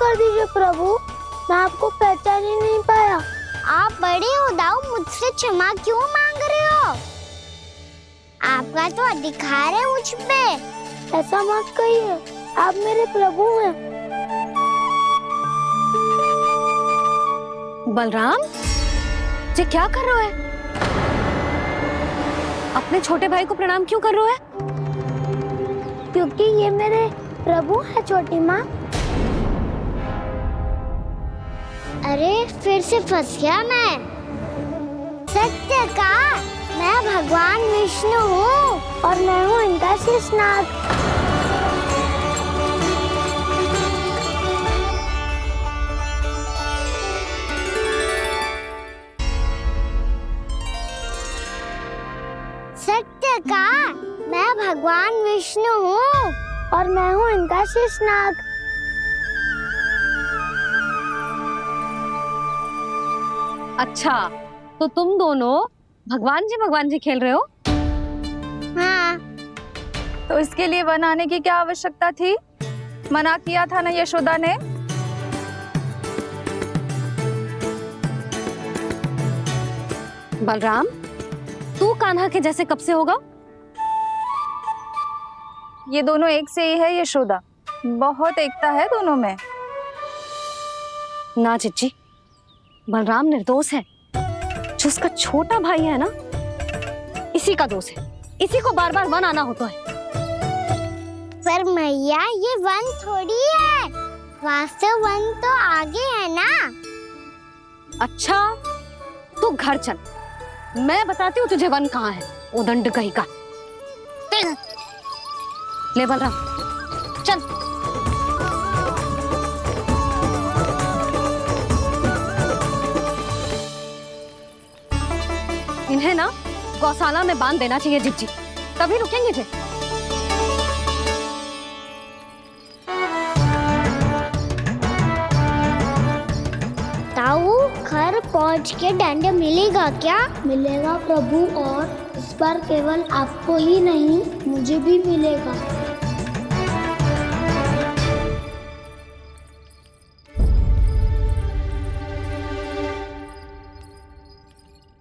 कर दीजिए प्रभु, मैं आपको पहचान ही नहीं पाया। आप बड़े हो दाऊ, मुझसे क्षमा क्यों मांग रहे हो? आपका तो अधिकार है मुझ पे। ऐसा मत कहिए, आप मेरे प्रभु हैं। बलराम, ये क्या कर रहे हो? अपने छोटे भाई को प्रणाम क्यों कर रहे हो? क्योंकि ये मेरे प्रभु है छोटी माँ। अरे फिर से फंस गया मैं। सत्य का मैं भगवान विष्णु हूँ और मैं हूँ इनका शेषनाग। सत्य का मैं भगवान विष्णु हूँ और मैं हूँ इनका शेषनाग। अच्छा, तो तुम दोनों भगवान जी खेल रहे हो? हाँ। तो इसके लिए वन आने की क्या आवश्यकता थी? मना किया था ना यशोदा ने। बलराम, तू कान्हा के जैसे कब से होगा? ये दोनों एक से ही है यशोदा, बहुत एकता है दोनों में। ना चिच्ची, बलराम निर्दोष है। जो उसका छोटा भाई है ना, इसी का दोष है। इसी को बार बार वन आना होता है। पर मैया, ये वन थोड़ी है, वास्तव वन तो आगे है ना। अच्छा, तू घर चल, मैं बताती हूँ तुझे वन कहाँ है। उदंड कहीं का। ले बलराम, चल। इन्हें ना गौशाला में बांध देना चाहिए जिज्जी, तभी रुकेंगे जे। ताऊ, घर पहुँच के दंड मिलेगा क्या? मिलेगा प्रभु, और इस बार केवल आपको ही नहीं, मुझे भी मिलेगा।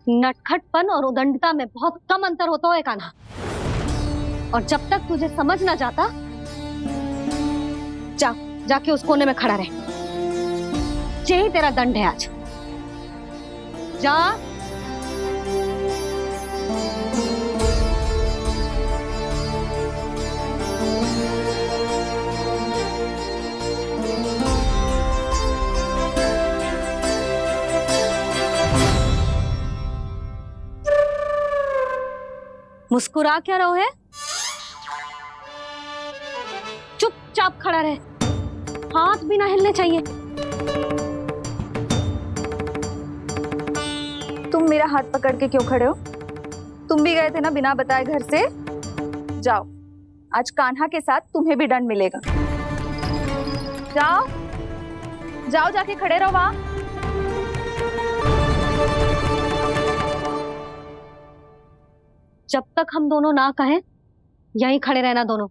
नटखटपन और उदंडता में बहुत कम अंतर होता है कान्हा, और जब तक तुझे समझ ना जाता, जाके उस कोने में खड़ा रहे। यही तेरा दंड है आज। जा। मुस्कुरा क्या रहो है? चुपचाप खड़ा रहे, हाथ भी ना हिलने चाहिए। तुम मेरा हाथ पकड़ के क्यों खड़े हो? तुम भी गए थे ना बिना बताए घर से। जाओ, आज कान्हा के साथ तुम्हें भी दंड मिलेगा। जाओ जाओ, जाके खड़े रहो वहां। जब तक हम दोनों ना कहें, यहीं खड़े रहना दोनों।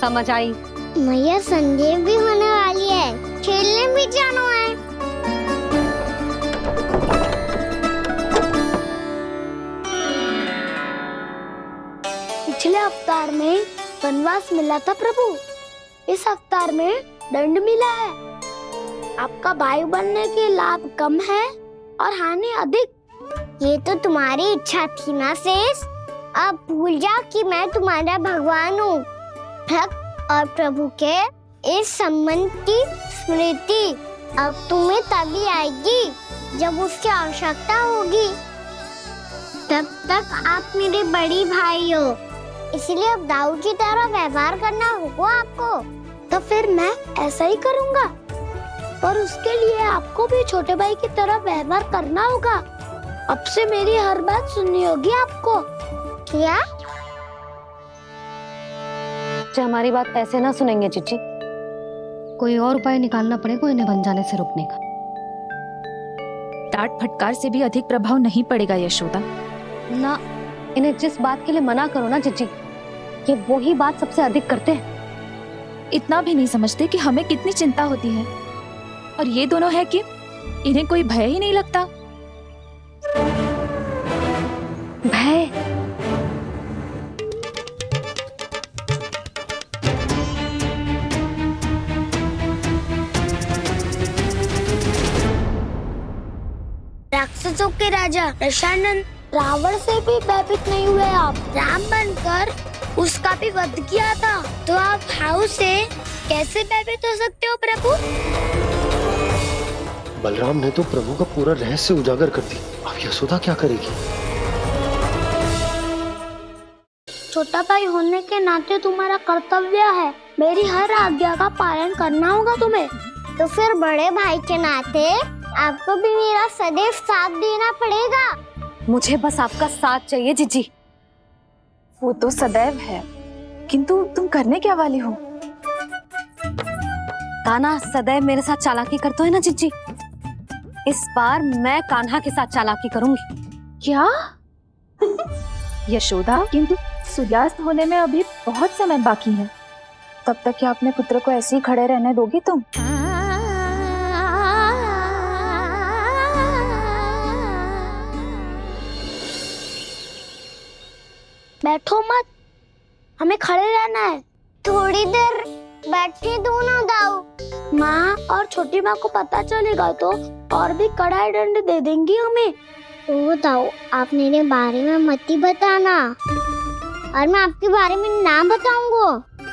समझ आई? मैया, संध्या भी होने वाली है, खेलने भी जाना है। पिछले अवतार में वनवास मिला था प्रभु, इस अवतार में दंड मिला है। आपका भाई बनने के लाभ कम है और हानि अधिक। ये तो तुम्हारी इच्छा थी ना शेष। अब भूल जाओ कि मैं तुम्हारा भगवान हूँ। भक्त और प्रभु के इस संबंध की स्मृति अब तुम्हें तभी आएगी जब उसकी आवश्यकता होगी। तब तक आप मेरे बड़ी भाई हो, इसलिए अब दाऊ की तरह व्यवहार करना होगा आपको। तो फिर मैं ऐसा ही करूँगा, पर उसके लिए आपको भी छोटे भाई की तरह व्यवहार करना होगा। अब से मेरी हर बात सुननी होगी आपको। क्या? हमारी बात ऐसे ना सुनेंगे चिच्ची, कोई और उपाय निकालना पड़ेगा इन्हें बन जाने से रोकने का। डांट फटकार से भी अधिक प्रभाव नहीं पड़ेगा यशोदा। ना, इन्हें जिस बात के लिए मना करो ना चिच्ची, ये वही बात सबसे अधिक करते हैं। इतना भी नहीं समझते कि हमें कितनी चिंता होती है। और ये दोनों है कि इन्हें कोई भय ही नहीं लगता। भय? राक्षसों के राजा दशानन रावण से भी भयभीत नहीं हुए आप। राम बनकर उसका भी वध किया था, तो आप हाउ से कैसे भयभीत हो सकते हो प्रभु? बलराम ने तो प्रभु का पूरा रहस्य उजागर कर दी। अब यशोदा क्या करेगी? छोटा भाई होने के नाते तुम्हारा कर्तव्य है, मेरी हर आज्ञा का पालन करना होगा तुम्हें। तो फिर बड़े भाई के नाते आपको भी मेरा सदैव साथ देना पड़ेगा। मुझे बस आपका साथ चाहिए जीजी। वो तो सदैव है, किंतु तुम करने क्या वाली हो? कान्हा सदैव मेरे साथ चालाकी करता है ना जीजी। इस बार मैं कान्हा के साथ चालाकी करूंगी। क्या? यशोदा, किंतु सूर्यास्त होने में अभी बहुत समय बाकी है। तब तक क्या अपने पुत्र को ऐसे ही खड़े रहने दोगी तुम? बैठो मत, हमें खड़े रहना है। थोड़ी देर बैठे दो ना दाऊ। माँ और छोटी माँ को पता चलेगा तो और भी कड़ा दंड दे देंगी हमें। ओ दाऊ, आप मेरे बारे में मत ही बताना, और मैं आपके बारे में ना बताऊंगा।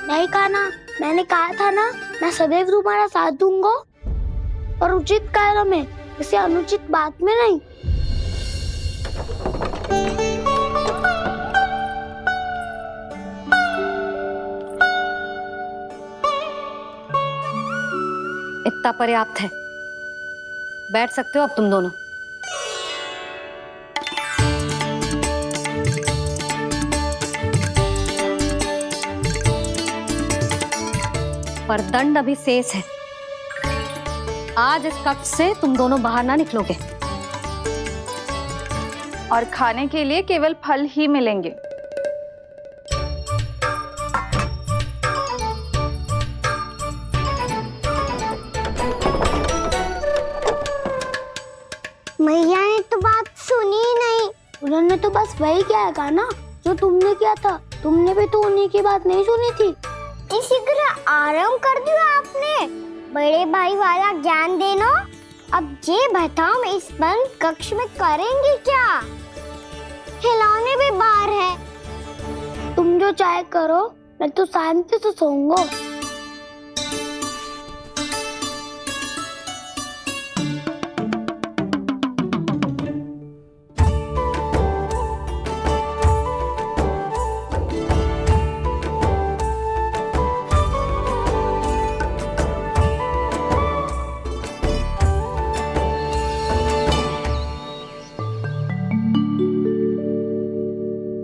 नहीं कान्हा, मैंने कहा था ना, मैं सदैव तुम्हारा साथ दूंगा, और उचित कार्य में, किसी अनुचित बात में नहीं। इतना पर्याप्त है, बैठ सकते हो अब तुम दोनों। पर दंड अभी शेष है। आज इस कक्ष से तुम दोनों बाहर ना निकलोगे। और खाने के लिए केवल फल ही मिलेंगे। मैया ने तो बात सुनी ही नहीं। उन्होंने तो बस वही किया था ना जो तुमने किया था। तुमने भी तो उन्हीं की बात नहीं सुनी थी। इसी तरह आराम कर दिया आपने। बड़े भाई वाला ज्ञान देना। अब ये बताओ, मैं इस बंद कक्ष में करेंगे क्या? खिलौने भी बाहर है। तुम जो चाहे करो, मैं तो शांति से सोऊंगा।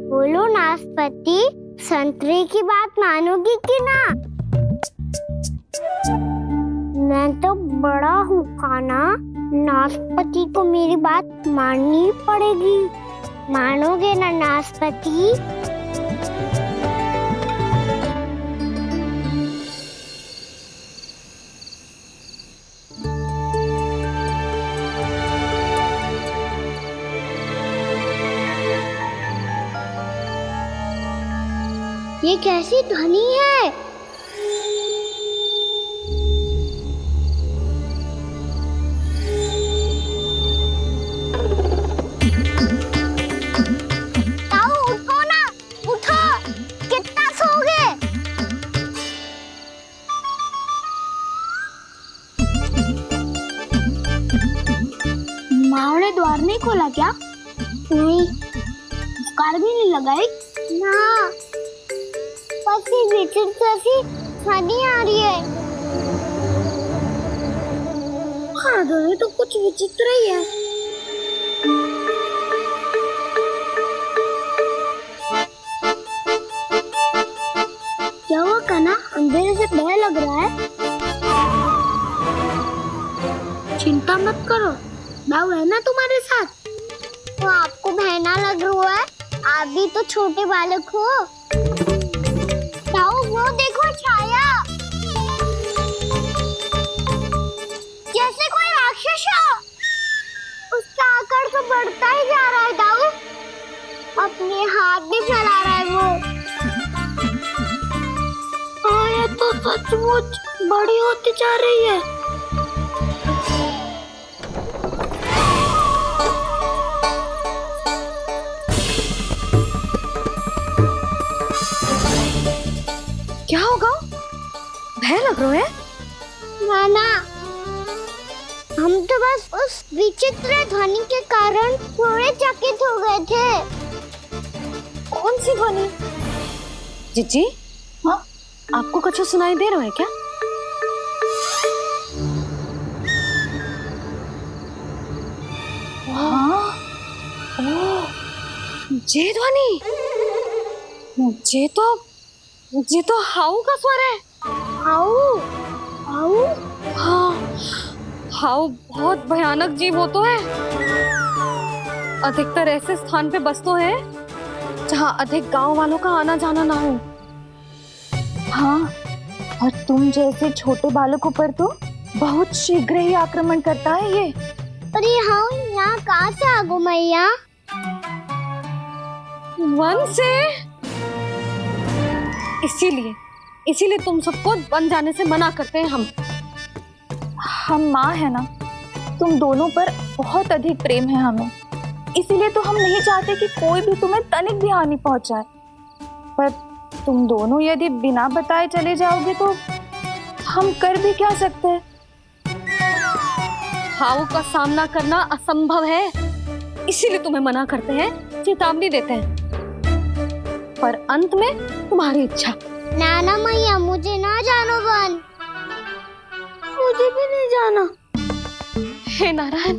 बोलो नाशपाती, संतरे की बात मानोगी कि ना? मैं तो बड़ा हूँ कान्हा, नाशपाती को मेरी बात माननी पड़ेगी। मानोगे ना नाशपाती? ये कैसी ध्वनि है? ताऊ उठो ना, उठो, कितना सोओगे? माँ ने द्वार नहीं खोला क्या? नहीं कार भी नहीं लगाई ना, पसी भीतर जैसी ध्वनि आ रही है। हाँ, ध्वनि तो कुछ विचित्र ही है। क्या हुआ कान्हा, अंधेरे से भय लग रहा है? चिंता मत करो, दाऊ है ना तुम्हारे साथ। तो आपको बहना लग रहा है? आप भी तो छोटे बालक हो। ताऊ वो देखो छाया। तो बढ़ता ही जा रहा है दाऊ। अपने हाथ भी फैला रहा है वो। हाँ, ये तो सचमुच बड़ी होती जा रही है। क्या होगा? भय लग रहा है? नाना, हम तो बस उस विचित्र ध्वनि के कारण थोड़े चकित हो गए थे। कौन सी ध्वनि? जीजी, हाँ? आपको कुछ सुनाई दे रहा है क्या? हाँ, ये ध्वनि, ये तो हाउ का स्वर है। हाउ, हाउ, हाँ, हाउ बहुत भयानक जीव हो तो है। अधिकतर ऐसे स्थान पे बसते हैं जहाँ अधिक गांव वालों का आना जाना ना हो। हाँ, और तुम जैसे छोटे बालकों पर तो बहुत शीघ्र ही आक्रमण करता है ये। पर ये हाउ यहाँ कहाँ से आ गो मैया? वन से। इसीलिए तुम सबको वन जाने से मना करते हैं हम माँ है ना, तुम दोनों पर बहुत अधिक प्रेम है हमें, इसीलिए तो हम नहीं चाहते कि कोई भी तुम्हें तनिक भी हानि पहुंचाए। पर तुम दोनों यदि बिना बताए चले जाओगे तो हम कर भी क्या सकते हैं? हाउ का सामना करना असंभव है, इसीलिए तुम्हें मना करते हैं, चेतावनी देते हैं। पर अंत में तुम्हारी इच्छा। नाना मैया, मुझे ना जानो वन। मुझे भी नहीं जाना। हे नारायण,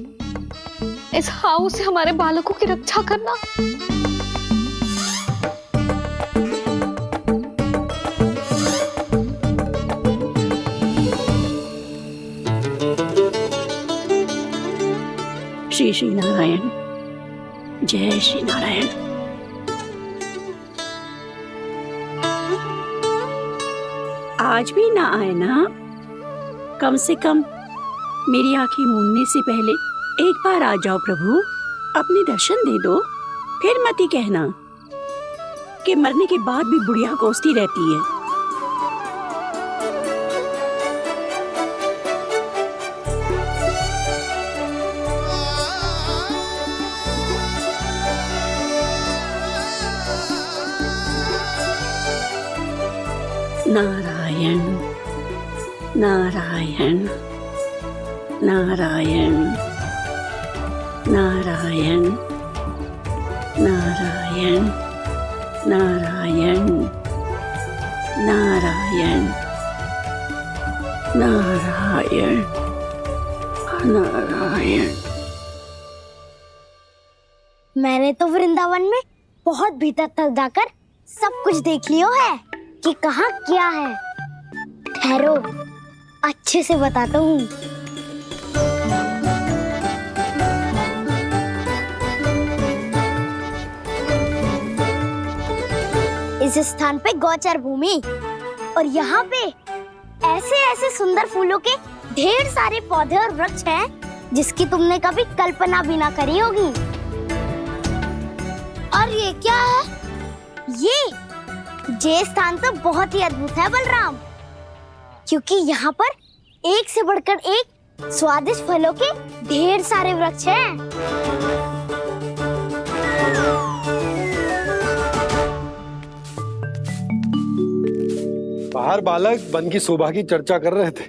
इस हाउ से हमारे बालकों की रक्षा करना। श्री श्री नारायण, जय श्री नारायण। आज भी ना आए ना? कम से कम मेरी आंखें मूंदने से पहले एक बार आ जाओ प्रभु, अपने दर्शन दे दो। फिर मत ही कहना कि मरने के बाद भी बुढ़िया कोसती रहती है। नारायण नारायण नारायण नारायण नारायण नारायण नारायण नारायण नारायण। मैंने तो वृंदावन में बहुत भीतर तक जाकर सब कुछ देख लियो है कि कहाँ क्या है। ठहरो, अच्छे से बताता हूँ। इस स्थान पे गोचर भूमि और यहाँ पे ऐसे ऐसे सुंदर फूलों के ढेर सारे पौधे और वृक्ष हैं जिसकी तुमने कभी कल्पना भी ना करी होगी। और ये क्या है? ये स्थान तो बहुत ही अद्भुत है बलराम, क्योंकि यहाँ पर एक से बढ़कर एक स्वादिष्ट फलों के ढेर सारे वृक्ष हैं। बाहर बालक वन की शोभा की चर्चा कर रहे थे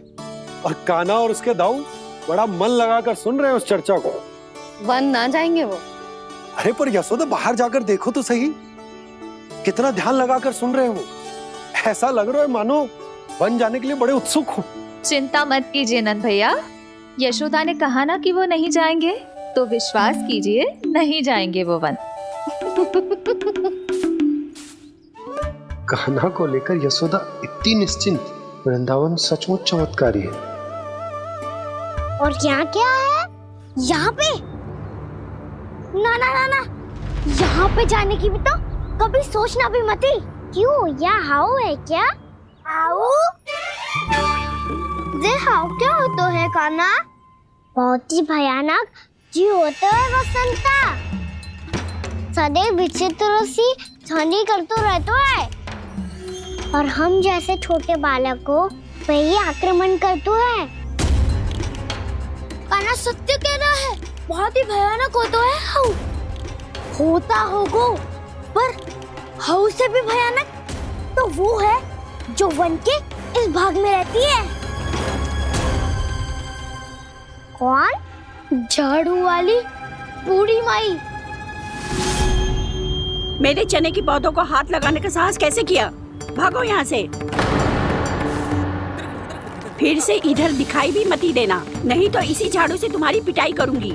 और कान्हा और उसके दाऊ बड़ा मन लगाकर सुन रहे हैं उस चर्चा को। वन ना जाएंगे वो। अरे पर यशोदा, बाहर जाकर देखो तो सही, कितना ध्यान लगाकर सुन रहे हो। ऐसा लग रहा है मानो वन जाने के लिए बड़े उत्सुक हो। चिंता मत कीजिए नंद भैया, यशोदा ने कहा ना कि वो नहीं जाएंगे, तो विश्वास कीजिए नहीं जाएंगे वो वन। कान्हा को लेकर यशोदा इतनी निश्चिंत, वृंदावन सचमुच चमत्कारी है। और यहाँ क्या है? यहाँ पे ना ना ना ना, यहाँ पे जाने की भी तो कभी सोचना भी मत ही। क्यों, यहाँ हाउ है क्या? हाउ? ये हाउ क्या होता है कान्हा? बहुत ही भयानक जी होते है वसंता, सदैव विचित्र सी ध्वनि करते रहते है और हम जैसे छोटे बालक को वही आक्रमण करते है। कान्हा सत्य कह रहा है, बहुत ही भयानक होता है हाउ। होता होगो, पर हाउ से भी भयानक तो वो है जो वन के इस भाग में रहती है। कौन? झाड़ू वाली बूढ़ी माई। मेरे चने की पौधों को हाथ लगाने का साहस कैसे किया? भागो यहाँ से। फिर से इधर दिखाई भी मती देना, नहीं तो इसी झाड़ू से तुम्हारी पिटाई करूंगी।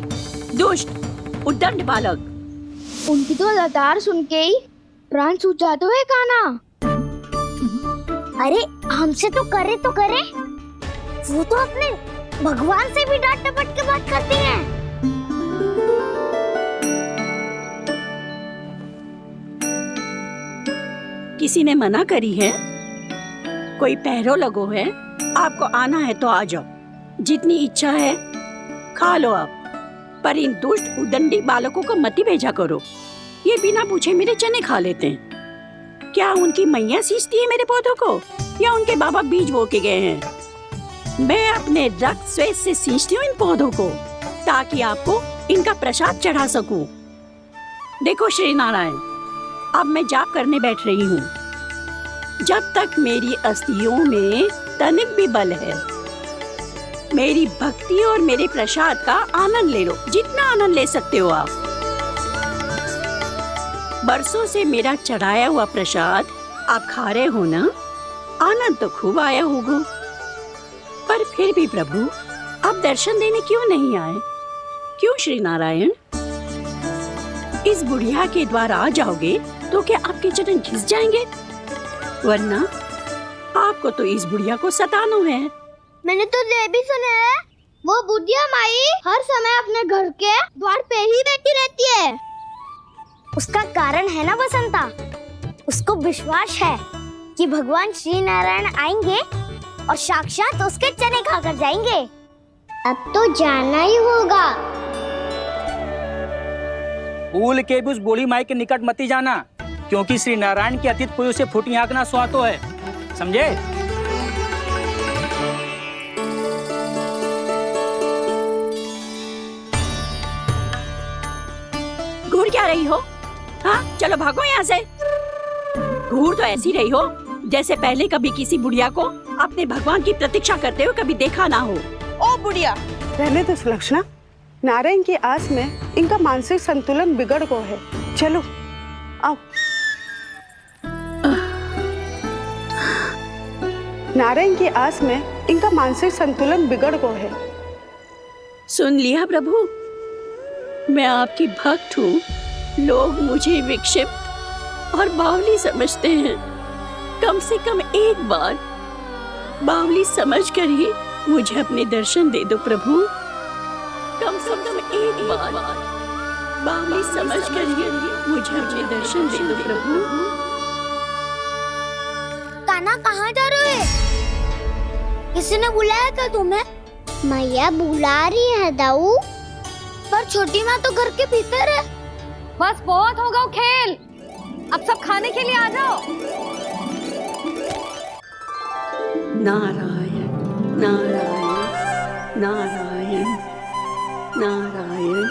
दुष्ट उद्दंड बालक। उनकी तो लतार सुन के ही प्राण सूझ जाते हुए कान्हा। अरे हमसे तो करे, वो तो अपने भगवान से भी डांट डपट के बात करती हैं। किसी ने मना करी है? कोई पहरो लगो है? आपको आना है तो आ जाओ, जितनी इच्छा है खा लो आप, पर इन दुष्ट उदंडी बालकों को मत भेजा करो। ये बिना पूछे मेरे चने खा लेते हैं। क्या उनकी मैया सींचती है मेरे पौधों को, या उनके बाबा बीज बो के गए हैं? मैं अपने रक्त स्वेद से सींचती हूँ इन पौधों को, ताकि आपको इनका प्रसाद चढ़ा सकूं। देखो श्री नारायण, अब मैं जाप करने बैठ रही हूँ। जब तक मेरी अस्थियों में तनिक भी बल है, मेरी भक्ति और मेरे प्रसाद का आनंद ले लो, जितना आनंद ले सकते हो आप। बरसों से मेरा चढ़ाया हुआ प्रसाद आप खा रहे हो ना, आनंद तो खूब आया होगा। पर फिर भी प्रभु आप दर्शन देने क्यों नहीं आए? क्यों श्री नारायण? इस बुढ़िया के द्वार आ जाओगे तो क्या आपके चरण घिस जाएंगे? वरना आपको तो इस बुढ़िया को सताना है। मैंने तो ये भी सुना है, वो बुढ़िया माई हर समय अपने घर के द्वार पे ही बैठी रहती है। उसका कारण है ना वसंता, उसको विश्वास है कि भगवान श्री नारायण आएंगे और साक्षात उसके चने खाकर जाएंगे। अब तो जाना ही होगा। भूल के भी उस बूढ़ी माई के निकट मती जाना, क्योंकि श्री नारायण की अतीत पुरुष से फूटी आंख ना सुहातो है, समझे? घूर क्या रही हो? हाँ, चलो भागो यहाँ से। घूर तो ऐसी रही हो जैसे पहले कभी किसी बुढ़िया को अपने भगवान की प्रतीक्षा करते हुए कभी देखा ना हो। ओ बुढ़िया, रहने दो सुलक्षणा, नारायण की आस में इनका मानसिक संतुलन बिगड़ गया है। चलो आओ। नारायण की आस में इनका मानसिक संतुलन बिगड़ गया है। सुन लिया प्रभु, मैं आपकी भक्त हूँ। लोग मुझे विक्षिप्त और बावली समझते हैं। कम से कम एक बार बावली समझकर ही मुझे अपने दर्शन दे दो प्रभु। कम से कम एक बार बावली समझकर ही मुझे अपने दर्शन दे दो प्रभु। कान्हा कहाँ जा रहे हो? किसी ने बुलाया क्या तुम्हें? मैया बुला रही है दाऊ। पर छोटी माँ तो घर के भीतर है। बस बहुत होगा खेल, अब सब खाने के लिए आ जाओ। नारायण नारायण नारायण नारायण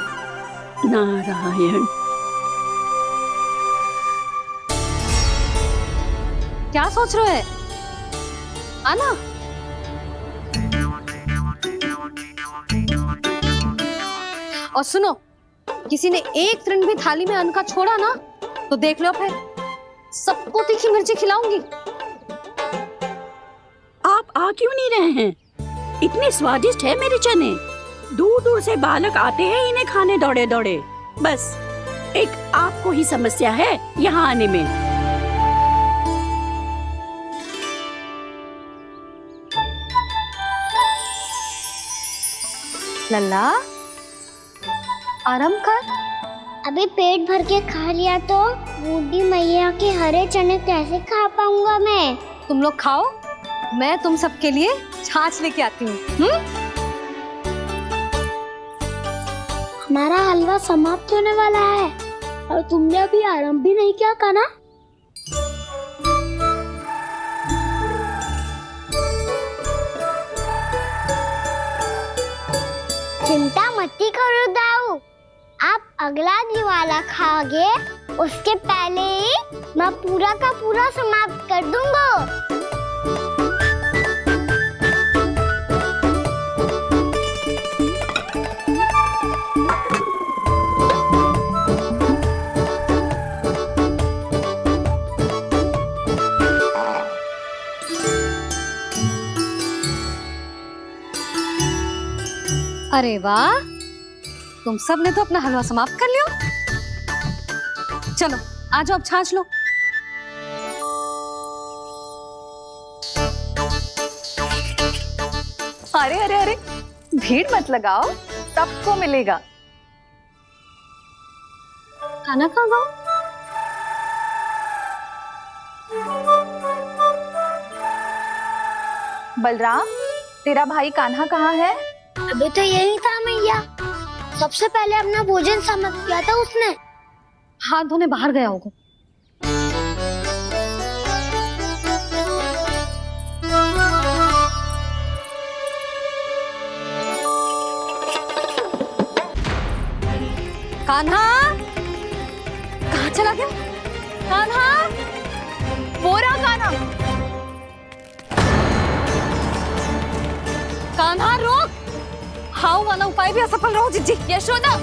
नारायण। क्या सोच रहे हैं? आना। और सुनो, किसी ने एक तृण भी थाली में अन्न का छोड़ा ना तो देख लो, फिर सबको तीखी मिर्ची खिलाऊंगी। आप आ क्यों नहीं रहे हैं? इतने स्वादिष्ट है मेरे चने। दूर दूर से बालक आते हैं इन्हें खाने दौड़े दौड़े। बस एक आपको ही समस्या है यहाँ आने में। लल्ला, आराम कर। अभी पेट भर के खा लिया तो बूढ़ी मैया के हरे चने कैसे खा पाऊंगा मैं? तुम लोग खाओ, मैं तुम सबके लिए छाछ लेके आती हूँ। हमारा हलवा समाप्त होने वाला है और तुमने अभी आराम भी नहीं किया कान्हा। चिंता मत करो दाऊ, आप अगला दिवाला खाओगे उसके पहले ही मैं पूरा का पूरा समाप्त कर दूंगा। अरे वाह, तुम सब ने तो अपना हलवा समाप्त कर लिया। चलो आ जाओ, अब छाछ लो। अरे अरे अरे, भीड़ मत लगाओ, सबको मिलेगा। खाना खा गो। बलराम, तेरा भाई कान्हा कहाँ है? अभी तो यही था मैया, सबसे पहले अपना भोजन समाप्त किया था उसने। हाथ धोने बाहर गया होगा। कान्हा कहाँ चला गया? कान्हा, वो रहा कान्हा। कान्हा रोक। हाउ वाला उपाय भी असफल रहो जिज्जी। यशोदा,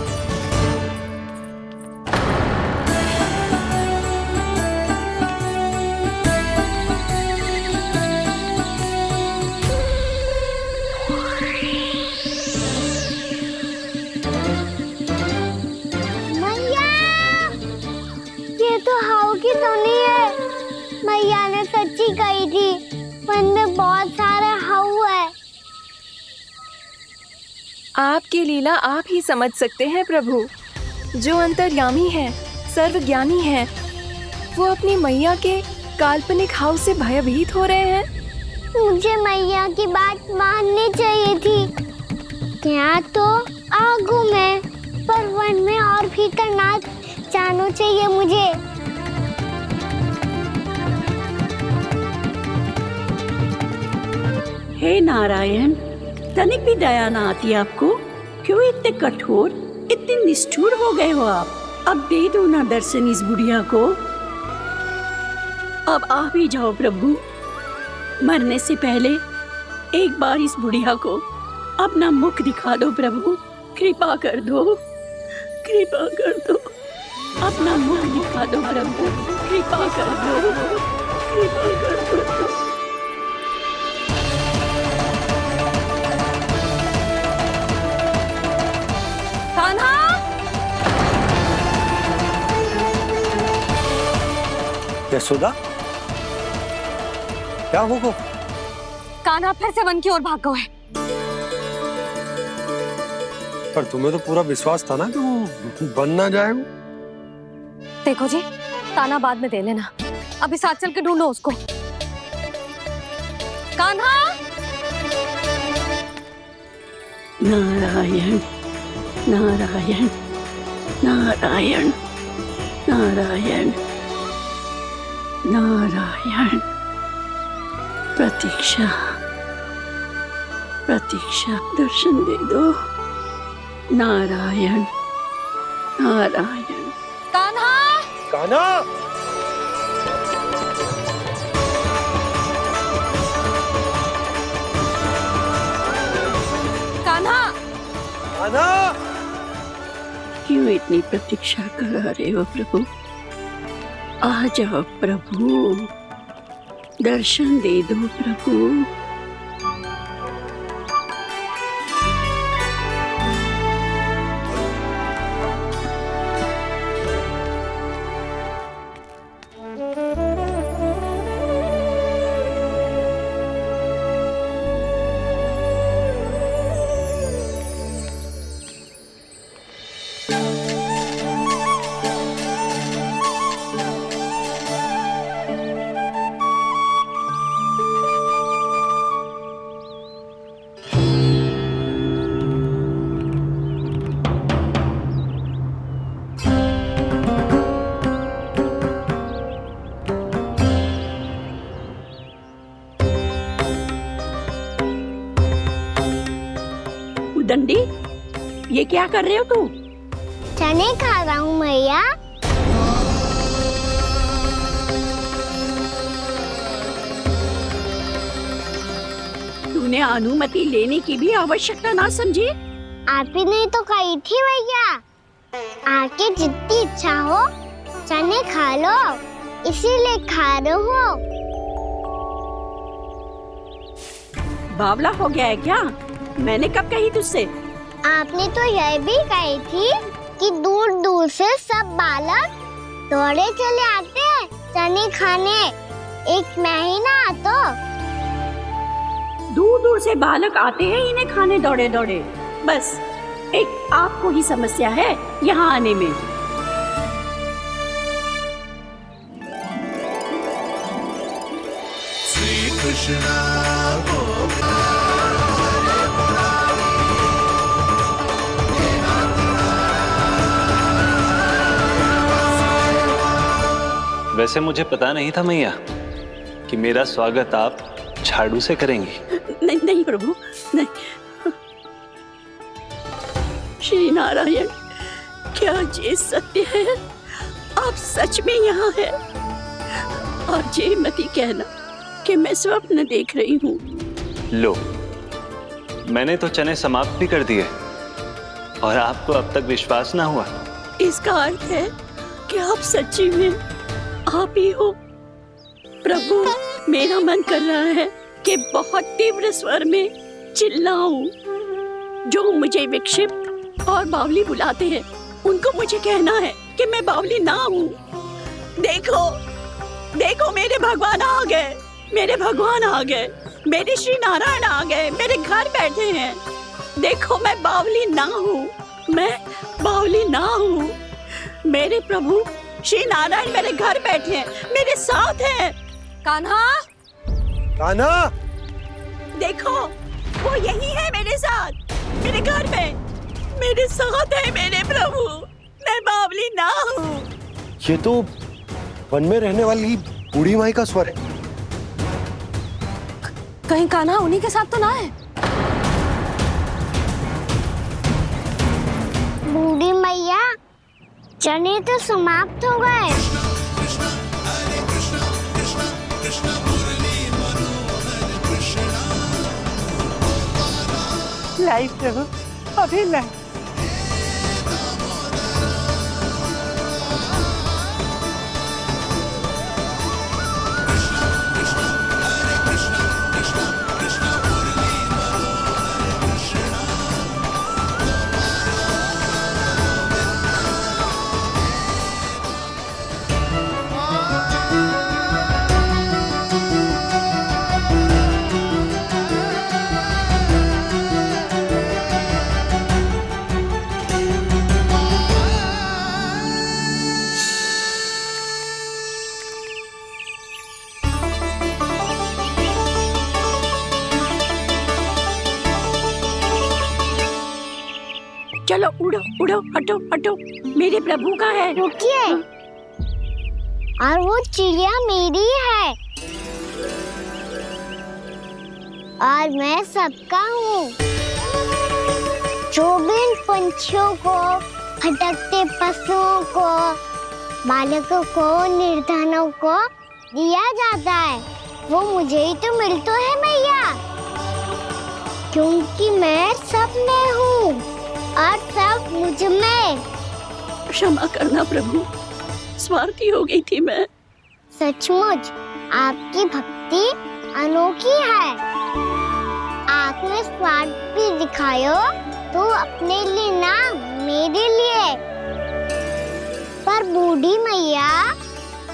मैया, ये तो हाउ की धुनी है। मैया ने सच्ची कही थी, मन में बहुत सारे हाउ है। आपकी लीला आप ही समझ सकते हैं प्रभु। जो अंतर्यामी है, सर्वज्ञानी है, वो अपनी मैया के काल्पनिक हाव से भयभीत हो रहे हैं। मुझे मैया की बात माननी चाहिए थी। यहाँ तो आगू में, पर वन में और भीतर ना जाना चाहिए मुझे। हे नारायण, तनिक भी दया ना आती आपको? क्यों इतने कठोर, इतने निष्ठुर हो गए हो आप? अब दे दो ना दर्शन इस बुढ़िया को। अब आ भी जाओ प्रभु, मरने से पहले एक बार इस बुढ़िया को अपना मुख दिखा दो प्रभु। कृपा कर दो, कृपा कर दो, अपना मुख दिखा दो प्रभु। कृपा कर दो, कृपा कर दो। कान्हा, यशोदा, क्या होगा? कान्हा फिर से वन की ओर भाग गए। पर तुम्हें तो पूरा विश्वास था ना कि वो बन ना जाए। देखो जी, ताना बाद में दे लेना, अभी साथ चल के ढूंढो उसको। कान्हा, नारायण नारायण नारायण नारायण नारायण। प्रतीक्षा प्रतीक्षा, दर्शन दे दो। नारायण नारायण। कान्हा, कान्हा, कान्हा, कान्हा। क्यों इतनी प्रतीक्षा करा रहे हो प्रभु? आ जाओ प्रभु, दर्शन दे दो प्रभु। चंडी, ये क्या कर रहे हो तू? चने खा रहा हूँ मैया। तूने अनुमति लेने की भी आवश्यकता ना समझी? आप ही ने तो कही थी मैया, आके जितनी इच्छा हो चने खा लो, इसीलिए खा रहे हो। बावला हो गया है क्या? मैंने कब कही तुझसे? आपने तो यह भी कही थी कि दूर दूर से सब बालक दौड़े चले आते हैं चने खाने, एक महीना तो दूर दूर से बालक आते हैं इन्हें खाने दौड़े दौड़े। बस एक आपको ही समस्या है यहाँ आने में। श्री कृष्णा वैसे मुझे पता नहीं था मैया कि मेरा स्वागत आप झाड़ू से करेंगी। नहीं नहीं प्रभु, नहीं। श्री नारायण, क्या ये सत्य है? आप सच में यहाँ हैं? और ये मत ही कहना कि मैं स्वप्न देख रही हूँ। लो, मैंने तो चने समाप्त भी कर दिए और आपको अब तक विश्वास ना हुआ। इसका अर्थ है कि आप सच्ची में आप ही हो। प्रभु, मेरा मन कर रहा है कि बहुत तीव्र स्वर में चिल्लाऊं। जो मुझे विक्षिप्त और बावली बुलाते हैं उनको मुझे कहना है कि मैं बावली ना हूँ। देखो देखो, मेरे भगवान आ गए, मेरे भगवान आ गए, मेरे श्री नारायण आ गए, मेरे घर बैठे हैं। देखो, मैं बावली ना हूँ, मैं बावली ना हूँ। मेरे प्रभु श्री नारायण मेरे घर बैठे हैं, मेरे साथ हैं। कान्हा, कान्हा, देखो वो यही है मेरे साथ, मेरे घर में मेरे साथ है मेरे प्रभु। मैं बावली ना हूँ। ये तो वन में रहने वाली बूढ़ी माई का स्वर है। कहीं कान्हा उन्हीं के साथ तो ना है? बूढ़ी मैया, चने तो समाप्त हो गए। लाई प्रभु, अभी लाई। चलो उड़ो उड़ो, हटो हटो, मेरे प्रभु का है। रुकिए, और वो चिड़िया मेरी है और मैं सबका हूँ। जो भी इन पंछियों को, भटकते पशुओं को, बालकों को, निर्धनों को दिया जाता है, वो मुझे ही तो मिलता है मैया, क्योंकि मैं सब में हूँ और सब मुझ में। क्षमा करना प्रभु, स्वार्थी हो गई थी मैं। सचमुच आपकी भक्ति अनोखी है। आपने स्वार्थ भी दिखायो तो अपने लिए ना, मेरे लिए। पर बूढ़ी मैया,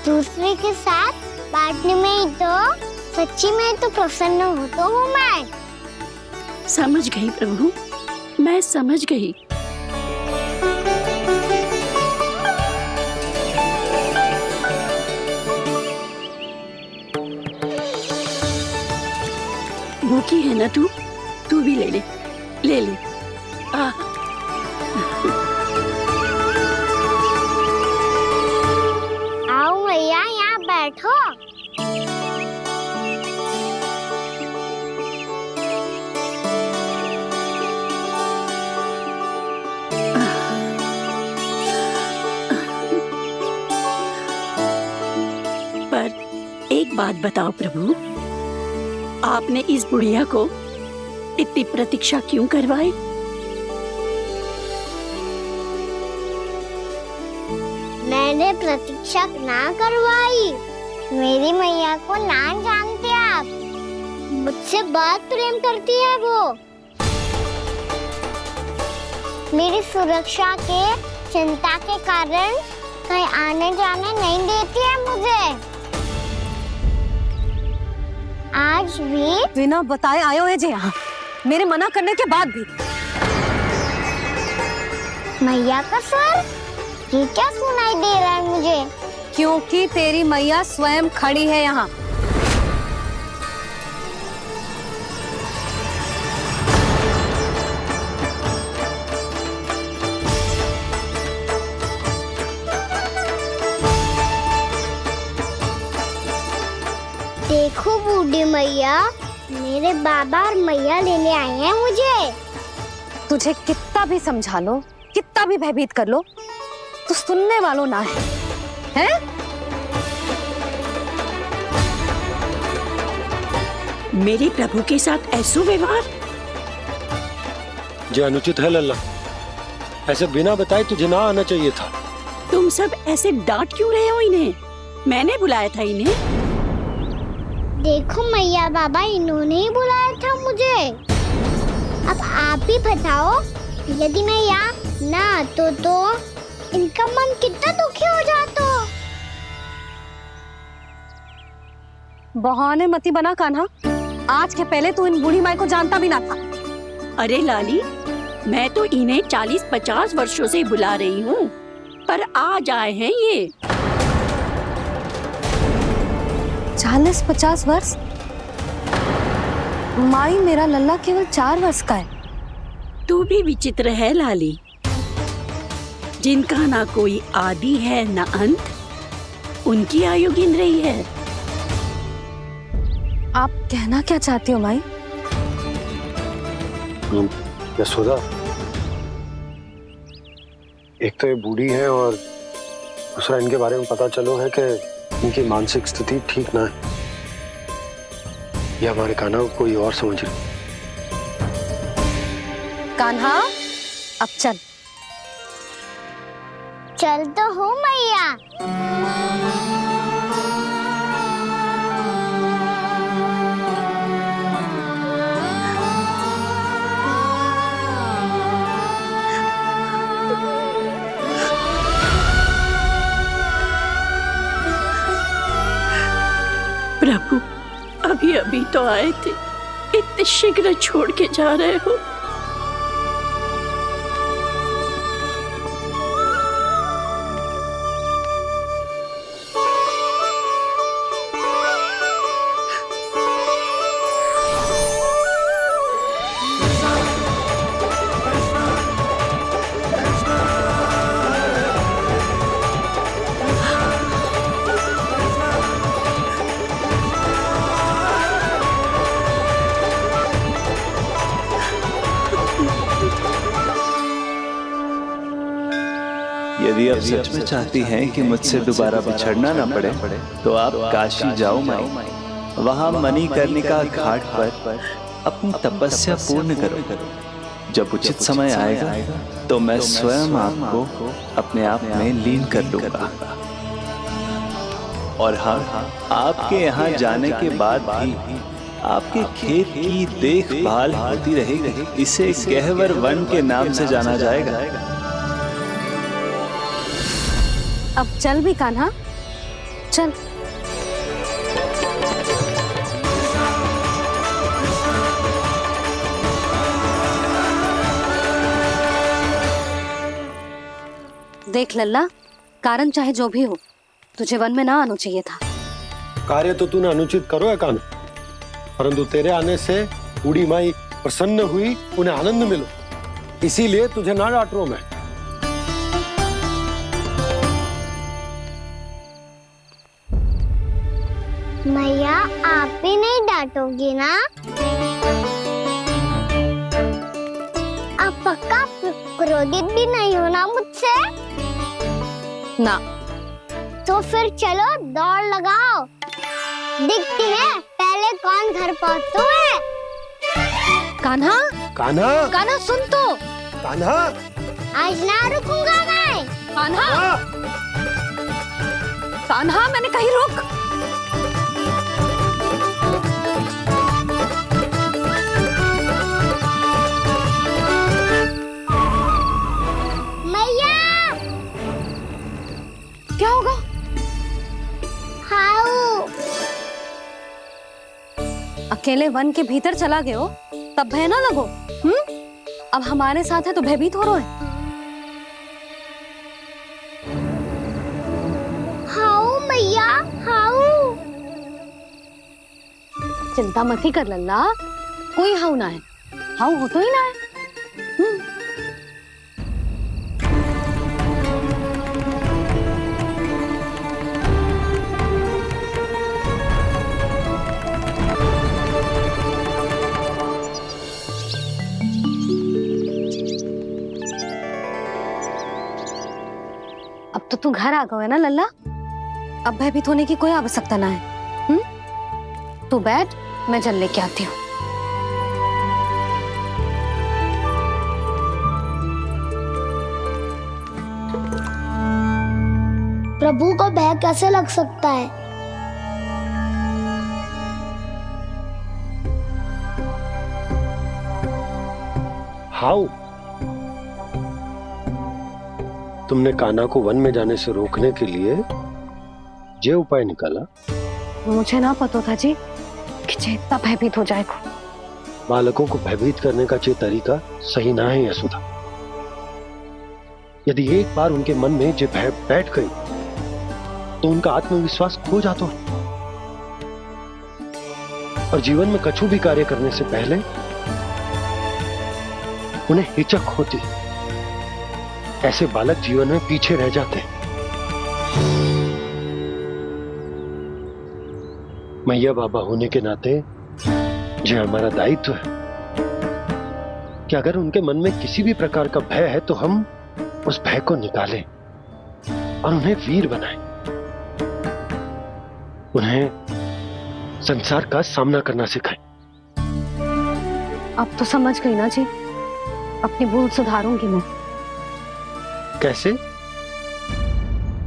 दूसरे के साथ बांटने में ही तो सच्ची में तो प्रसन्न होता हूँ मैं। समझ गई प्रभु, मैं समझ गई। भूखी है ना तू? तू भी ले ले, ले ले। आओ मैया, यहाँ बैठो। एक बात बताओ प्रभु, आपने इस बुढ़िया को इतनी प्रतीक्षा क्यों करवाई? मैंने प्रतीक्षा ना करवाई। मेरी मैया को ना जानते आप, मुझसे बहुत प्रेम करती है वो। मेरी सुरक्षा के चिंता के कारण कहीं आने जाने नहीं देती है मुझे। आज भी बिना बताए आए हुए जे यहाँ, मेरे मना करने के बाद भी। मैया का स्वर, ये क्या सुनाई दे रहा है मुझे? क्योंकि तेरी मैया स्वयं खड़ी है यहाँ। देखो बूढ़ी मैया, मेरे बाबा और मैया लेने आए हैं मुझे। तुझे कितना भी समझा लो, कितना भी भयभीत कर लो, तो सुनने वालों ना है, हैं? मेरे प्रभु के साथ ऐसा व्यवहार जो अनुचित है लल्ला। ऐसे बिना बताए तुझे ना आना चाहिए था। तुम सब ऐसे डांट क्यों रहे हो इन्हें? मैंने बुलाया था इन्हें। देखो मैया बाबा, इन्होंने ही बुलाया था मुझे। अब आप ही बताओ, यदि मैं यहाँ ना आतो तो इनका मन कितना दुखी हो जाता। बहाने मती बना कान्हा, आज के पहले तू इन बूढ़ी माई को जानता भी ना था। अरे लाली, मैं तो इन्हें 40-50 वर्षों से बुला रही हूँ, पर आज आए हैं ये। 40-50 वर्ष? माई, मेरा लल्ला केवल 4 वर्ष का है। तू भी विचित्र है लाली, जिनका ना कोई आदि है ना अंत, उनकी आयु गिन रही है। आप कहना क्या चाहती हो माई? यशोदा, एक तो ये बूढ़ी है और दूसरा इनके बारे में पता चलो है कि इनकी मानसिक स्थिति ठीक ना है। ये हमारे कान्हा को कोई और समझ रही। कान्हा, अब चल। चल तो हूँ मैया। प्रभु, अभी अभी तो आए थे, इतने शीघ्र छोड़ के जा रहे हो? यदि आप सच में चाहती हैं कि मुझसे दोबारा बिछड़ना न पड़े, तो आप काशी जाओ माई। वहां मणिकर्णिका घाट पर अपनी तपस्या पूर्ण करो। जब उचित समय आएगा तो मैं स्वयं आपको अपने आप में लीन कर लूंगा। और हाँ, आपके यहाँ जाने के बाद भी आपके खेत की देखभाल होती रहेगी। इसे गहवर वन के नाम से जाना जाएगा। अब चल भी कान्हा, चल। देख लल्ला, कारण चाहे जो भी हो, तुझे वन में ना आना चाहिए था। कार्य तो तूने अनुचित करो है कान्हा, परंतु तेरे आने से बूढ़ी माई प्रसन्न हुई, उन्हें आनंद मिलो, इसीलिए तुझे ना डांट रहा हूं मैं। मैया, आप भी नहीं डांटोगी ना? आप पक्का क्रोधित भी नहीं हो ना मुझसे? ना। तो फिर चलो दौड़ लगाओ, दिखती है पहले कौन घर पहुँचता है। कान्हा, कान्हा, कान्हा सुन तो। कान्हा, आज ना रुकूंगा मैं। कान्हा, कान्हा मैंने कहीं रुक। मैया, क्या होगा? हाउ अकेले वन के भीतर चला गए हो तब भय ना लगो। अब हमारे साथ है तो भयभीत हो रहे हैं। हाउ मैया, हाउ। चिंता मत ही कर लल्ला, कोई हाउ ना है। हाउ हो तो ही ना है। अब तो तू घर आ गया है ना लल्ला, अब भयभीत होने की कोई आवश्यकता ना है। तू बैठ, मैं जल लेके आती हूँ। प्रभु को भय कैसे लग सकता है? हाउ? तुमने कान्हा को वन में जाने से रोकने के लिए ये उपाय निकाला? मुझे ना पता था जी कि जे इतना भयभीत हो जाएगा। बालकों को भयभीत करने का ये तरीका सही ना है यशोदा। यदि एक बार उनके मन में ये भय बैठ गई तो उनका आत्मविश्वास खो जाता है और जीवन में कछु भी कार्य करने से पहले उन्हें हिचक होती। ऐसे बालक जीवन में पीछे रह जाते हैं। मैया बाबा होने के नाते ये हमारा दायित्व है कि अगर उनके मन में किसी भी प्रकार का भय है तो हम उस भय को निकालें और उन्हें वीर बनाएं। उन्हें संसार का सामना करना सिखाएं। अब तो समझ गई ना जी, अपनी भूल सुधारूंगी मैं। कैसे?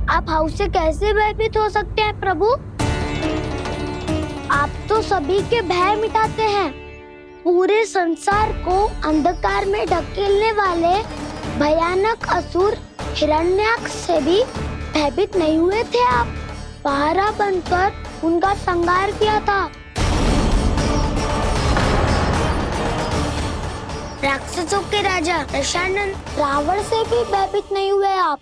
आप हाउ से कैसे भयभीत हो सकते हैं प्रभु? आप तो सभी के भय मिटाते हैं। पूरे संसार को अंधकार में ढकेलने वाले भयानक असुर हिरण्याक्ष से भी भयभीत नहीं हुए थे आप। पहरा बनकर उनका संहार किया था। राक्षसों के राजा दशानन रावण से भी भयभीत नहीं हुए आप।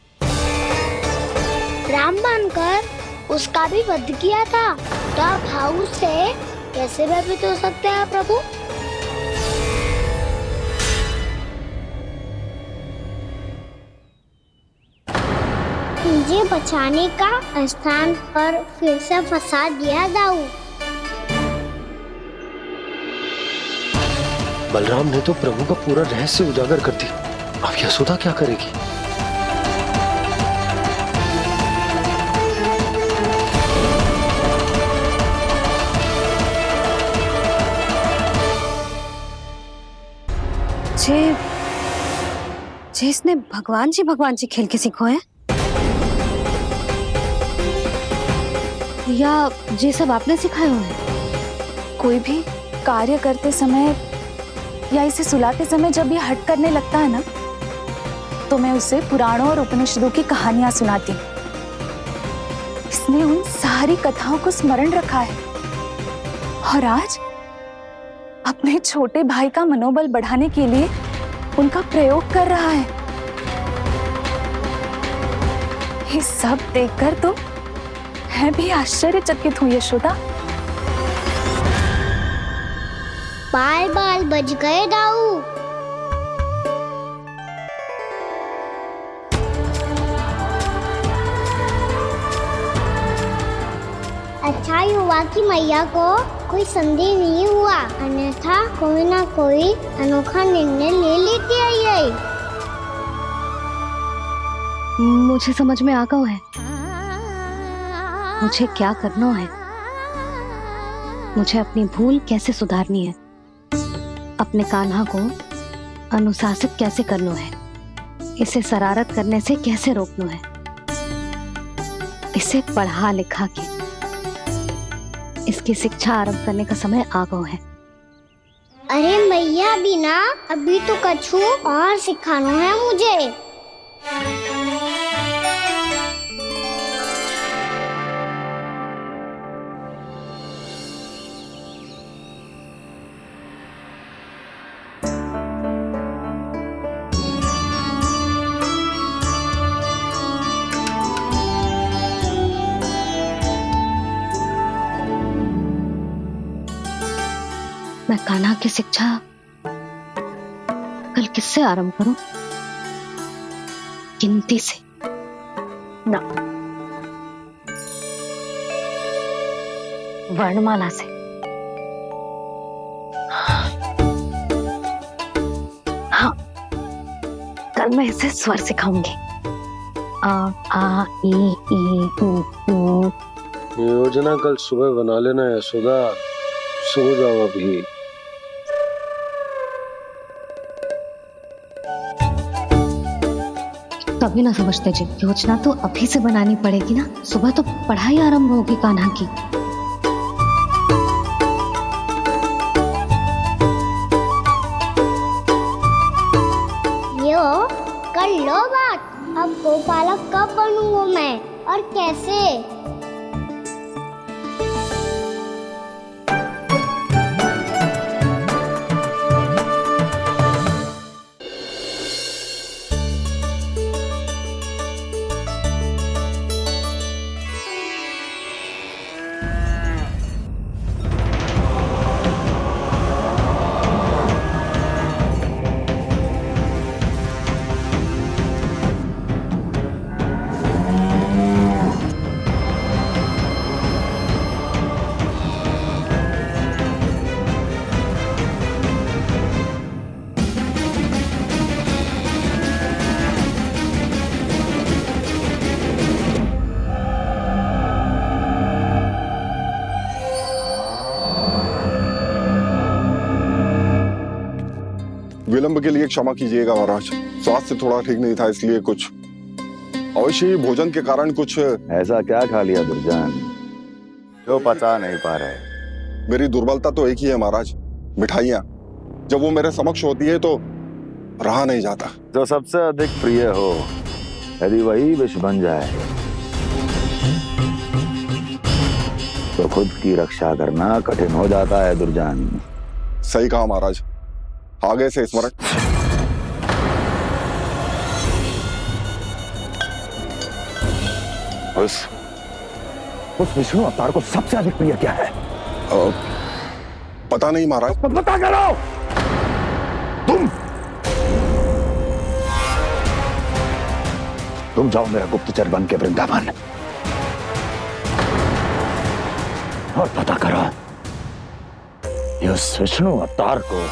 राम बनकर उसका भी वध किया था। तो आप हाउ से कैसे भयभीत हो सकते हैं प्रभु? मुझे बचाने का स्थान पर फिर से फंसा दिया दाऊ। बलराम ने तो प्रभु का पूरा रहस्य उजागर कर दिया। अब यशोदा क्या करेगी? जे इसने भगवान जी खेल के सीखो है या ये सब आपने सिखाए हुए हैं? कोई भी कार्य करते समय या इसे सुलाते समय जब ये हट करने लगता है ना, तो मैं उसे पुराणों और उपनिषदों की कहानियां सुनाती हूँ। इसने उन सारी कथाओं को स्मरण रखा है और आज अपने छोटे भाई का मनोबल बढ़ाने के लिए उनका प्रयोग कर रहा है। ये सब देखकर तो मैं भी आश्चर्यचकित हूँ यशोदा। बाल बाल बज गए दाऊ। अच्छा ही हुआ कि मैया को कोई संदेह नहीं हुआ, अन्यथा कोई ना कोई अनोखा निर्णय ले लेती है ये। मुझे समझ में आ गया है मुझे क्या करना है। मुझे अपनी भूल कैसे सुधारनी है, अपने कान्हा को अनुशासित कैसे करना है, इसे शरारत करने से कैसे रोकना है, इसे पढ़ा लिखा के इसकी शिक्षा आरंभ करने का समय आ गया है। अरे मैया बीना, अभी तो कछु और सिखाना है मुझे। मैं कान्हा की शिक्षा कल किससे आरंभ करूं? गिनती से ना, वर्णमाला से। हाँ, कल मैं इसे स्वर सिखाऊंगी। आ आ ई ई उ। योजना कल सुबह बना लेना यशोदा, सो जाओ अभी। कभी ना समझते जी, योजना तो अभी से बनानी पड़ेगी ना, सुबह तो पढ़ाई आरंभ होगी कान्हा की। यो कर लो बात, अब गोपालक कब बनूंगा मैं और कैसे? विलंब के लिए क्षमा कीजिएगा महाराज, स्वास्थ्य थोड़ा ठीक नहीं था, इसलिए कुछ अवश्य ही भोजन के कारण कुछ। ऐसा क्या खा लिया दुर्जन जो पचा नहीं पा रहे? मेरी दुर्बलता तो एक ही है महाराज, मिठाइयाँ। जब वो मेरे समक्ष होती है तो रहा नहीं जाता। जो सबसे अधिक प्रिय हो, यदि वही विष बन जाए तो खुद की रक्षा करना कठिन हो जाता है दुर्जन। सही कहा महाराज, आगे से स्मरण। उस विष्णु अवतार को सबसे अधिक प्रिय क्या है? पता नहीं महाराज। बता करो तुम जाओ मेरा गुप्तचर बन के वृंदावन और पता करो ये उस विष्णु अवतार को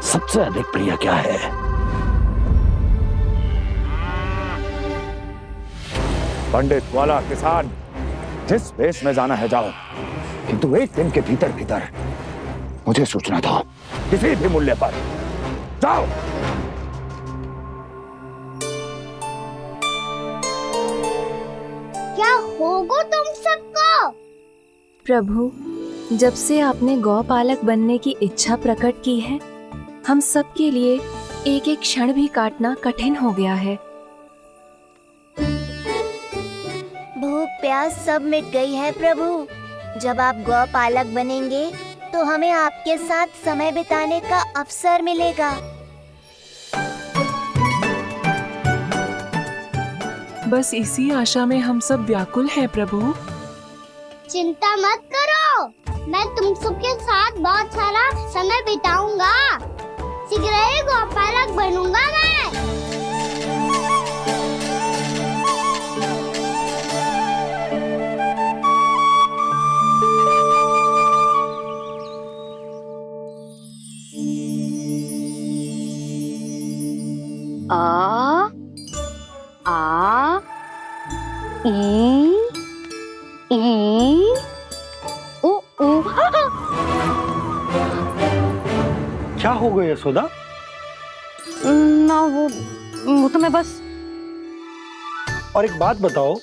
सबसे अधिक प्रिय क्या है। पंडित वाला किसान जिस वेश में जाना है जाओ, किंतु एक दिन के भीतर भीतर मुझे सूचना दो, किसी भी मूल्य पर जाओ। क्या होगा तुम सबको? प्रभु, जब से आपने गौपालक बनने की इच्छा प्रकट की है, हम सब के लिए एक एक क्षण भी काटना कठिन हो गया है। भूख प्यास सब मिट गई है प्रभु। जब आप गौपालक बनेंगे तो हमें आपके साथ समय बिताने का अवसर मिलेगा। बस इसी आशा में हम सब व्याकुल हैं प्रभु। चिंता मत करो, मैं तुम सबके साथ बहुत सारा समय बिताऊंगा। शीघ्र ही गोपालक बनूंगा मैं। आ आ ई ई उ उ क्या हो गया यशोदा? ना वो तो मैं बस। और एक बात बताओ,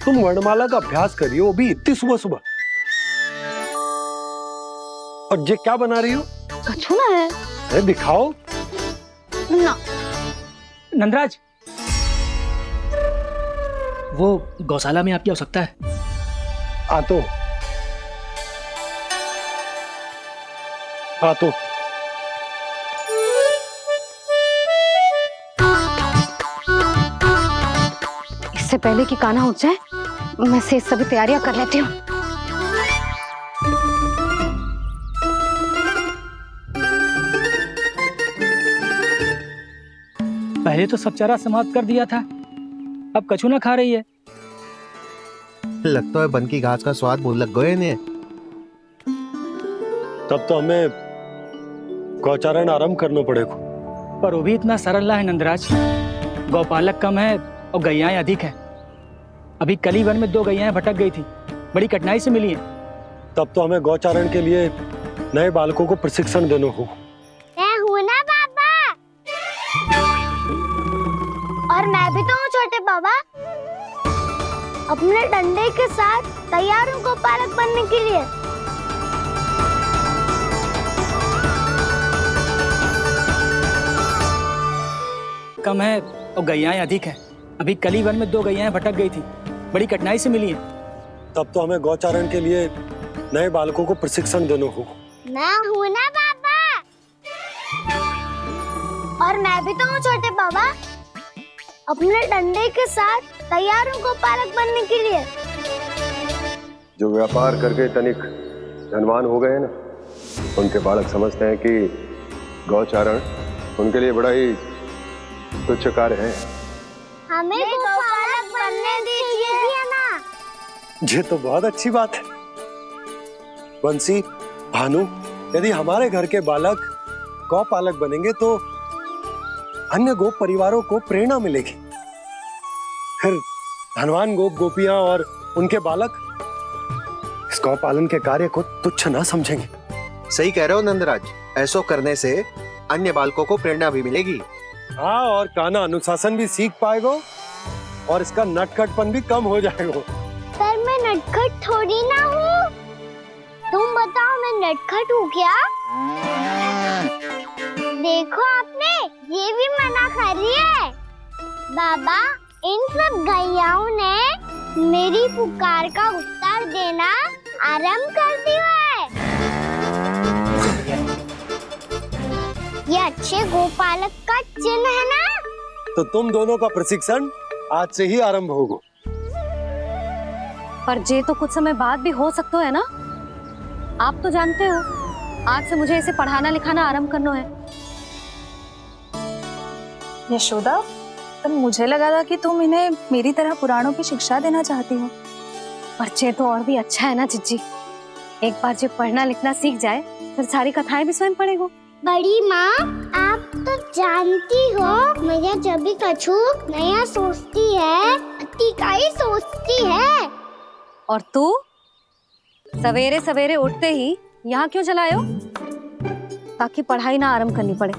तुम वर्णमाला का अभ्यास कर रही हो, वो भी इतनी सुबह सुबह, और ये क्या बना रही हो? कछुआ है। अरे दिखाओ ना। नंदराज, वो गौशाला में आपकी आवश्यकता है। आतो इससे पहले कि कान्हा उठ जाए, मैं से सभी तैयारियां कर लेती हूँ। पहले तो सब चारा समाप्त कर दिया था, अब कछू ना खा रही है। लगता है बन की घास का स्वाद भूल लग गए ने। तब तो हमें गौचारण आरंभ करना पड़ेगा। पर वो भी इतना सरल ना है नंदराज। गौपालक कम है और गैयाएं अधिक है। अभी कली वन में 2 गैयाएं भटक गई थी, बड़ी कठिनाई से मिली हैं। तब तो हमें गौचारण के लिए नए बालकों को प्रशिक्षण देना हो। मैं हूँ ना बाबा, और मैं भी तो हूँ छोटे बाबा। अपने डंडे के साथ तैयार हूँ गौपालक बनने के लिए। कम है और गैयाएं अधिक है। अभी कली वन में 2 गैयाएं भटक गई थी, बड़ी कठिनाई से मिली हैं। तब तो हमें गौचारण के लिए नए बालकों को प्रशिक्षण देना हो। मैं हूँ ना बाबा, और मैं भी तो हूँ छोटे बाबा। अपने डंडे के साथ तैयार हूँ गौपालक बनने के लिए। जो व्यापार करके तनिक धनवान हो गए ना, उनके बालक समझते हैं कि गौचारण उनके लिए बड़ा ही तुच्छ कार्य है। हमें गौपालक बनने दीजिए ना। ये तो बहुत अच्छी बात है। बंसी, भानु, यदि हमारे घर के बालक गौपालक बनेंगे तो अन्य गोप परिवारों को प्रेरणा मिलेगी। फिर धनवान गोप गोपियां और उनके बालक इस गौपालन के कार्य को तुच्छ ना समझेंगे। सही कह रहे हो नंदराज, ऐसा करने से अन्य बालकों को प्रेरणा भी मिलेगी। हाँ, और कान्हा अनुशासन भी सीख पाएगा और इसका नटखटपन भी कम हो जाएगा। पर मैं नटखट थोड़ी ना हूँ। तुम बताओ मैं नटखट हूँ क्या? देखो आपने ये भी मना कर रही है। बाबा, इन सब गैयाओं ने मेरी पुकार का उत्तर देना आरंभ कर दिया है। ये अच्छे गोपालक का चिन्ह है ना? तो तुम दोनों का प्रशिक्षण आज से ही आरंभ होगा। पर जे तो कुछ समय बाद भी हो सकता है ना। आप तो जानते हो, आज से मुझे इसे पढ़ाना लिखाना आरंभ करना है। यशोदा, पर मुझे लगा था कि तुम इन्हें मेरी तरह पुराणों की शिक्षा देना चाहती हो। पर जे तो और भी अच्छा है ना जिज्जी। एक बार जे पढ़ना लिखना सीख जाए, फिर सारी कथाएं भी स्वयं पढ़ेगा। बड़ी माँ, आप तो जानती हो मेरा जब भी कछु नया सोचती है, का ही सोचती है। और तू सवेरे सवेरे उठते ही यहाँ क्यों चलाए हो? ताकि पढ़ाई ना आरंभ करनी पड़े,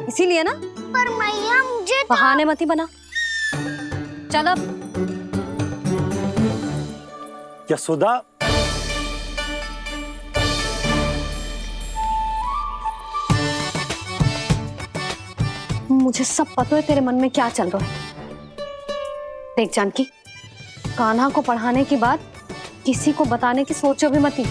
इसीलिए ना। पर मैया मुझे बहाने मत ही बना। चल अब। यशोदा, मुझे सब पता है तेरे मन में क्या चल रहा है। देख जानकी, कान्हा को पढ़ाने की बात किसी को बताने की सोचो भी मत ही।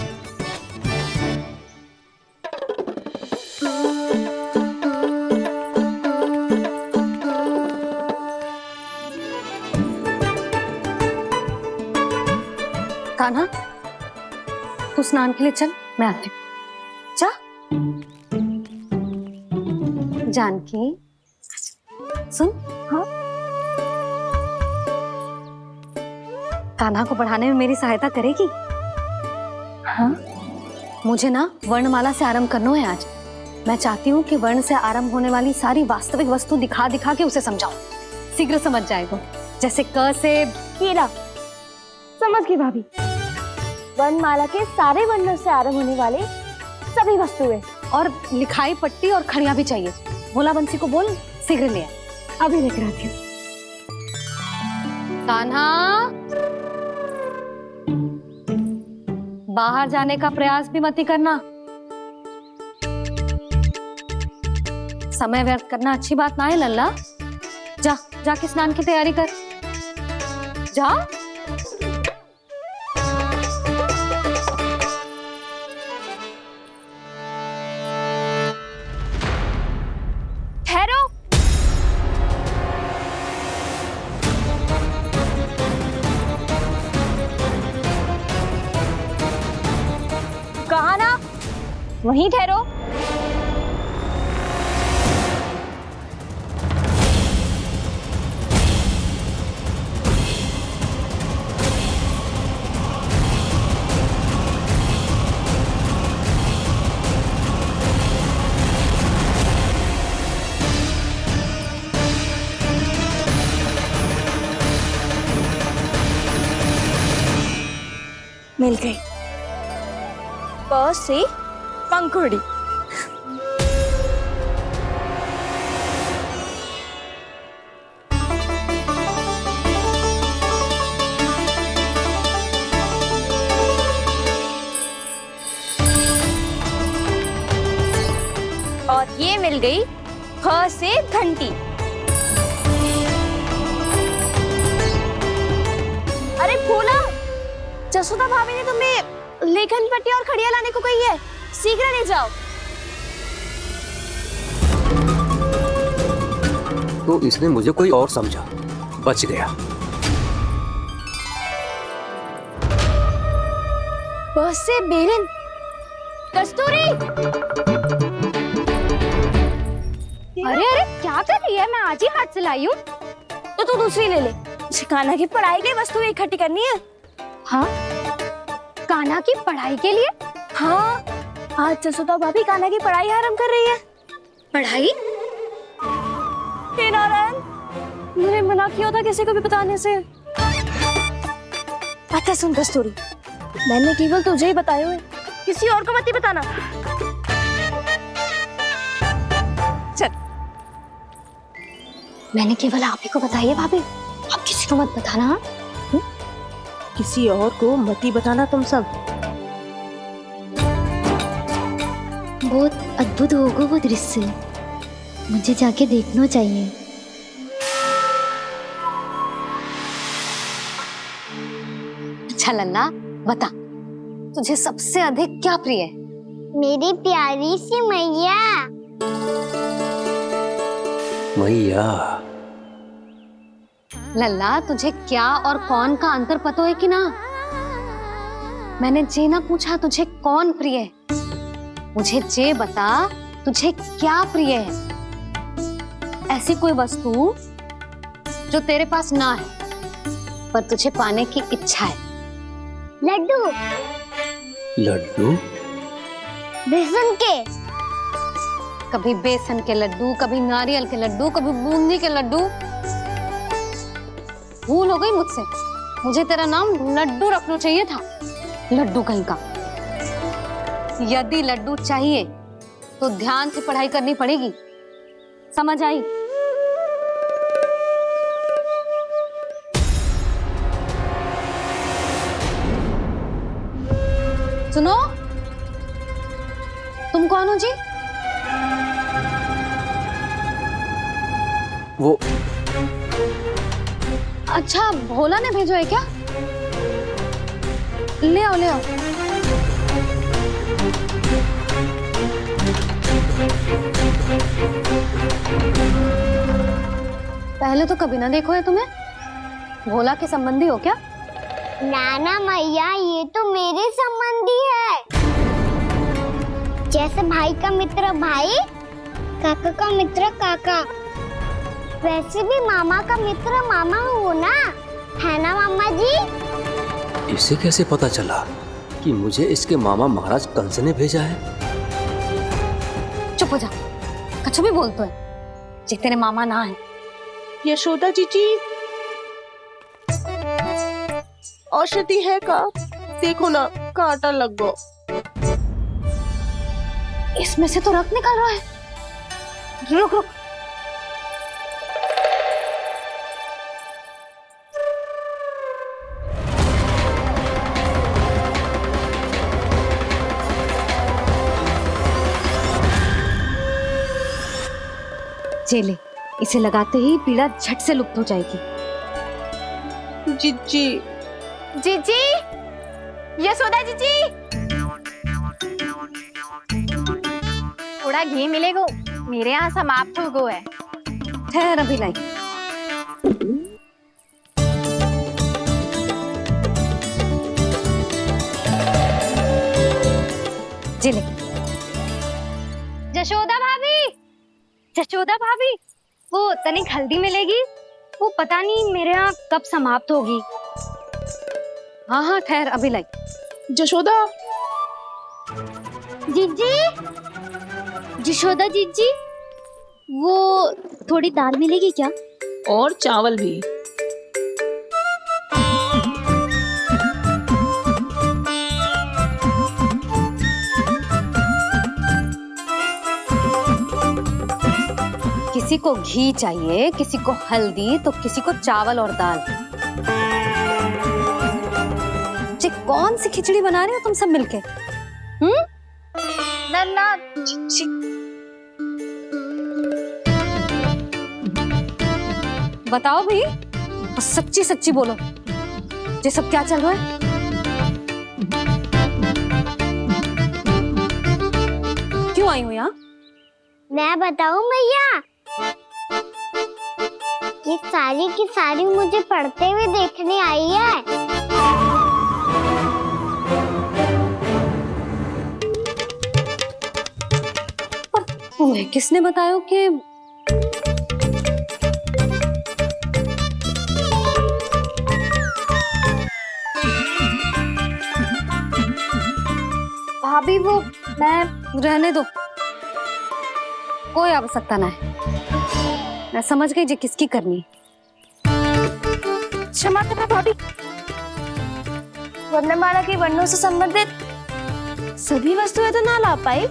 कान्हा, तू स्नान के लिए चल, मैं आती हूँ। जा। जानकी, सुन। हाँ, कान्हा को पढ़ाने में मेरी सहायता करेगी? हाँ, मुझे ना वर्णमाला से आरंभ करना है आज। मैं चाहती हूँ कि वर्ण से आरंभ होने वाली सारी वास्तविक वस्तु दिखा दिखा के उसे समझाऊं। शीघ्र समझ जाएगा। जैसे क से कीड़ा। समझ गई भाभी। वर्णमाला के सारे वर्णों से आरंभ होने वाले सभी वस्तुएं और लिखाई पट्टी और खड़िया भी चाहिए। भोला बंसी को बोल शीघ्र ले आए। अभी लेकर आती हूँ। कान्हा, बाहर जाने का प्रयास भी मत ही करना। समय व्यर्थ करना अच्छी बात ना है लल्ला। जा जाके स्नान की तैयारी कर। जा। ठहरो। कहा ना, वहीं ठहरो। मिल गई। प से पंखुड़ी। और ये मिल गई फ से घंटी। अरे भोला, जसोदा भाभी ने तुम्हें लेखन पट्टी और खड़िया लाने को कही है, शीघ्र ले जाओ। तो इसने मुझे कोई और समझा, बच गया। बस से बेलन। कस्तूरी। अरे अरे क्या कर रही है? मैं आज ही हाथ से लाई हूँ। तो तू दूसरी ले ले। कान्हा की पढ़ाई की वस्तु इकट्ठी करनी है। हाँ, कान्हा की पढ़ाई के लिए? हाँ, आज जसोदा भाभी कान्हा की पढ़ाई आरंभ कर रही है। पढ़ाई? हे नारायण, मैंने मना किया था किसी को भी बताने से। अच्छा सुन कस्तूरी, मैंने केवल तुझे ही बताए हुए, किसी और को मत ही बताना। चल। मैंने केवल आप ही को बताई है भाभी, आप किसी को मत बताना। हाँ? किसी और को मत ही बताना तुम सब। बहुत अद्भुत होगा वो दृश्य, मुझे जाके देखना चाहिए। अच्छा लल्ला, बता तुझे सबसे अधिक क्या प्रिय है? मेरी प्यारी सी मैया। मैया। लल्ला, तुझे क्या और कौन का अंतर पता है कि ना? मैंने जे ना पूछा तुझे कौन प्रिय है, मुझे जे बता तुझे क्या प्रिय है। ऐसी कोई वस्तु जो तेरे पास ना है पर तुझे पाने की इच्छा है। लड्डू। लड्डू? बेसन के। कभी बेसन के लड्डू, कभी नारियल के लड्डू, कभी बूंदी के लड्डू। भूल हो गई मुझसे, मुझे तेरा नाम लड्डू रखना चाहिए था। लड्डू कहीं का। यदि लड्डू चाहिए तो ध्यान से पढ़ाई करनी पड़ेगी, समझ आई? सुनो, तुम कौन हो जी? वो अच्छा, भोला ने भेजो है क्या? ले आओ ले आओ। पहले तो कभी ना देखो है तुम्हें। भोला के संबंधी हो क्या? नाना मैया, ये तो मेरे संबंधी है। जैसे भाई का मित्र भाई, काका का मित्र काका, वैसे भी मामा का मित्र मामा हो ना, है ना मामा जी? इसे कैसे पता चला कि मुझे इसके मामा महाराज कंस ने भेजा है? चुप हो जा, कछु भी बोलते है जे तेरे मामा ना है। यशोदा जीजी, औषधि है का? देखो ना, कांटा लग गो। इसमें से तो रक्त निकल रहा है। रुक रुक, चले, इसे लगाते ही पीड़ा झट से लुप्त हो जाएगी। जीजी, जीजी, यशोदा जीजी, थोड़ा घी मिलेगा, मेरे यहाँ समाप्त हो गया है। ठहर अभी लाई। जिले, जशोदा भाभी, जशोदा भाभी, वो तनिक हल्दी मिलेगी? वो पता नहीं मेरे यहाँ कब समाप्त होगी। हाँ हाँ ठहर अभी लाई। जशोदा, जीजी, जशोदा जीजी, वो थोड़ी दाल मिलेगी क्या? और चावल भी। किसी को घी चाहिए, किसी को हल्दी, तो किसी को चावल और दाल। जी कौन सी खिचड़ी बना रहे हो तुम सब मिलके? नन्ना, बताओ भाई, और सच्ची सच्ची बोलो, ये सब क्या चल रहा है? क्यों आई हो यहाँ? मैं बताऊं भैया, ये सारी की सारी मुझे पढ़ते हुए देखने आई है। पर तुम्हें किसने बताया कि भाभी वो मैं रहने दो, कोई आवश्यकता ना है। मैं समझ गई जी किसकी करनी। क्षमा करना भाभी, वर्णमाला के वर्णों से संबंधित सभी वस्तुएं तो ना ला पाई,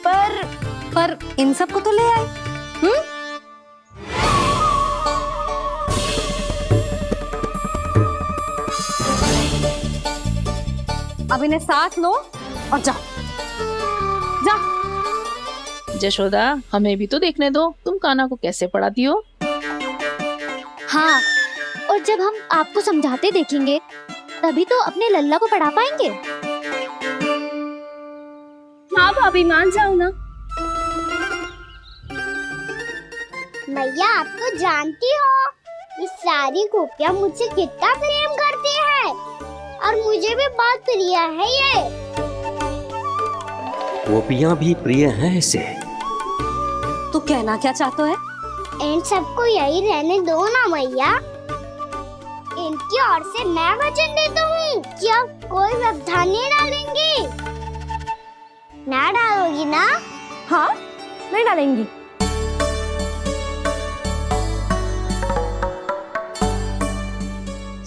पर इन सब को तो ले आए। अब इन्हें साथ लो और जाओ जाओ। जशोदा, हमें भी तो देखने दो, तुम कान्हा को कैसे पढ़ाती हो। हाँ, और जब हम आपको समझाते देखेंगे तभी तो अपने लल्ला को पढ़ा पाएंगे। हाँ भाभी, मान जाओ ना। मैया, आप तो जानती हो ये सारी गोपियां मुझसे कितना प्रेम करती है, और मुझे भी बहुत प्रिय है ये। गोपियां भी प्रिय हैं इसे। तू कहना क्या चाहता है? इन सबको यही रहने दो ना मैया। इनकी ओर से मैं वचन देता हूँ कि अब कोई व्यवधान नहीं डालेंगी। ना डालोगी ना? हाँ, नहीं डालेंगी।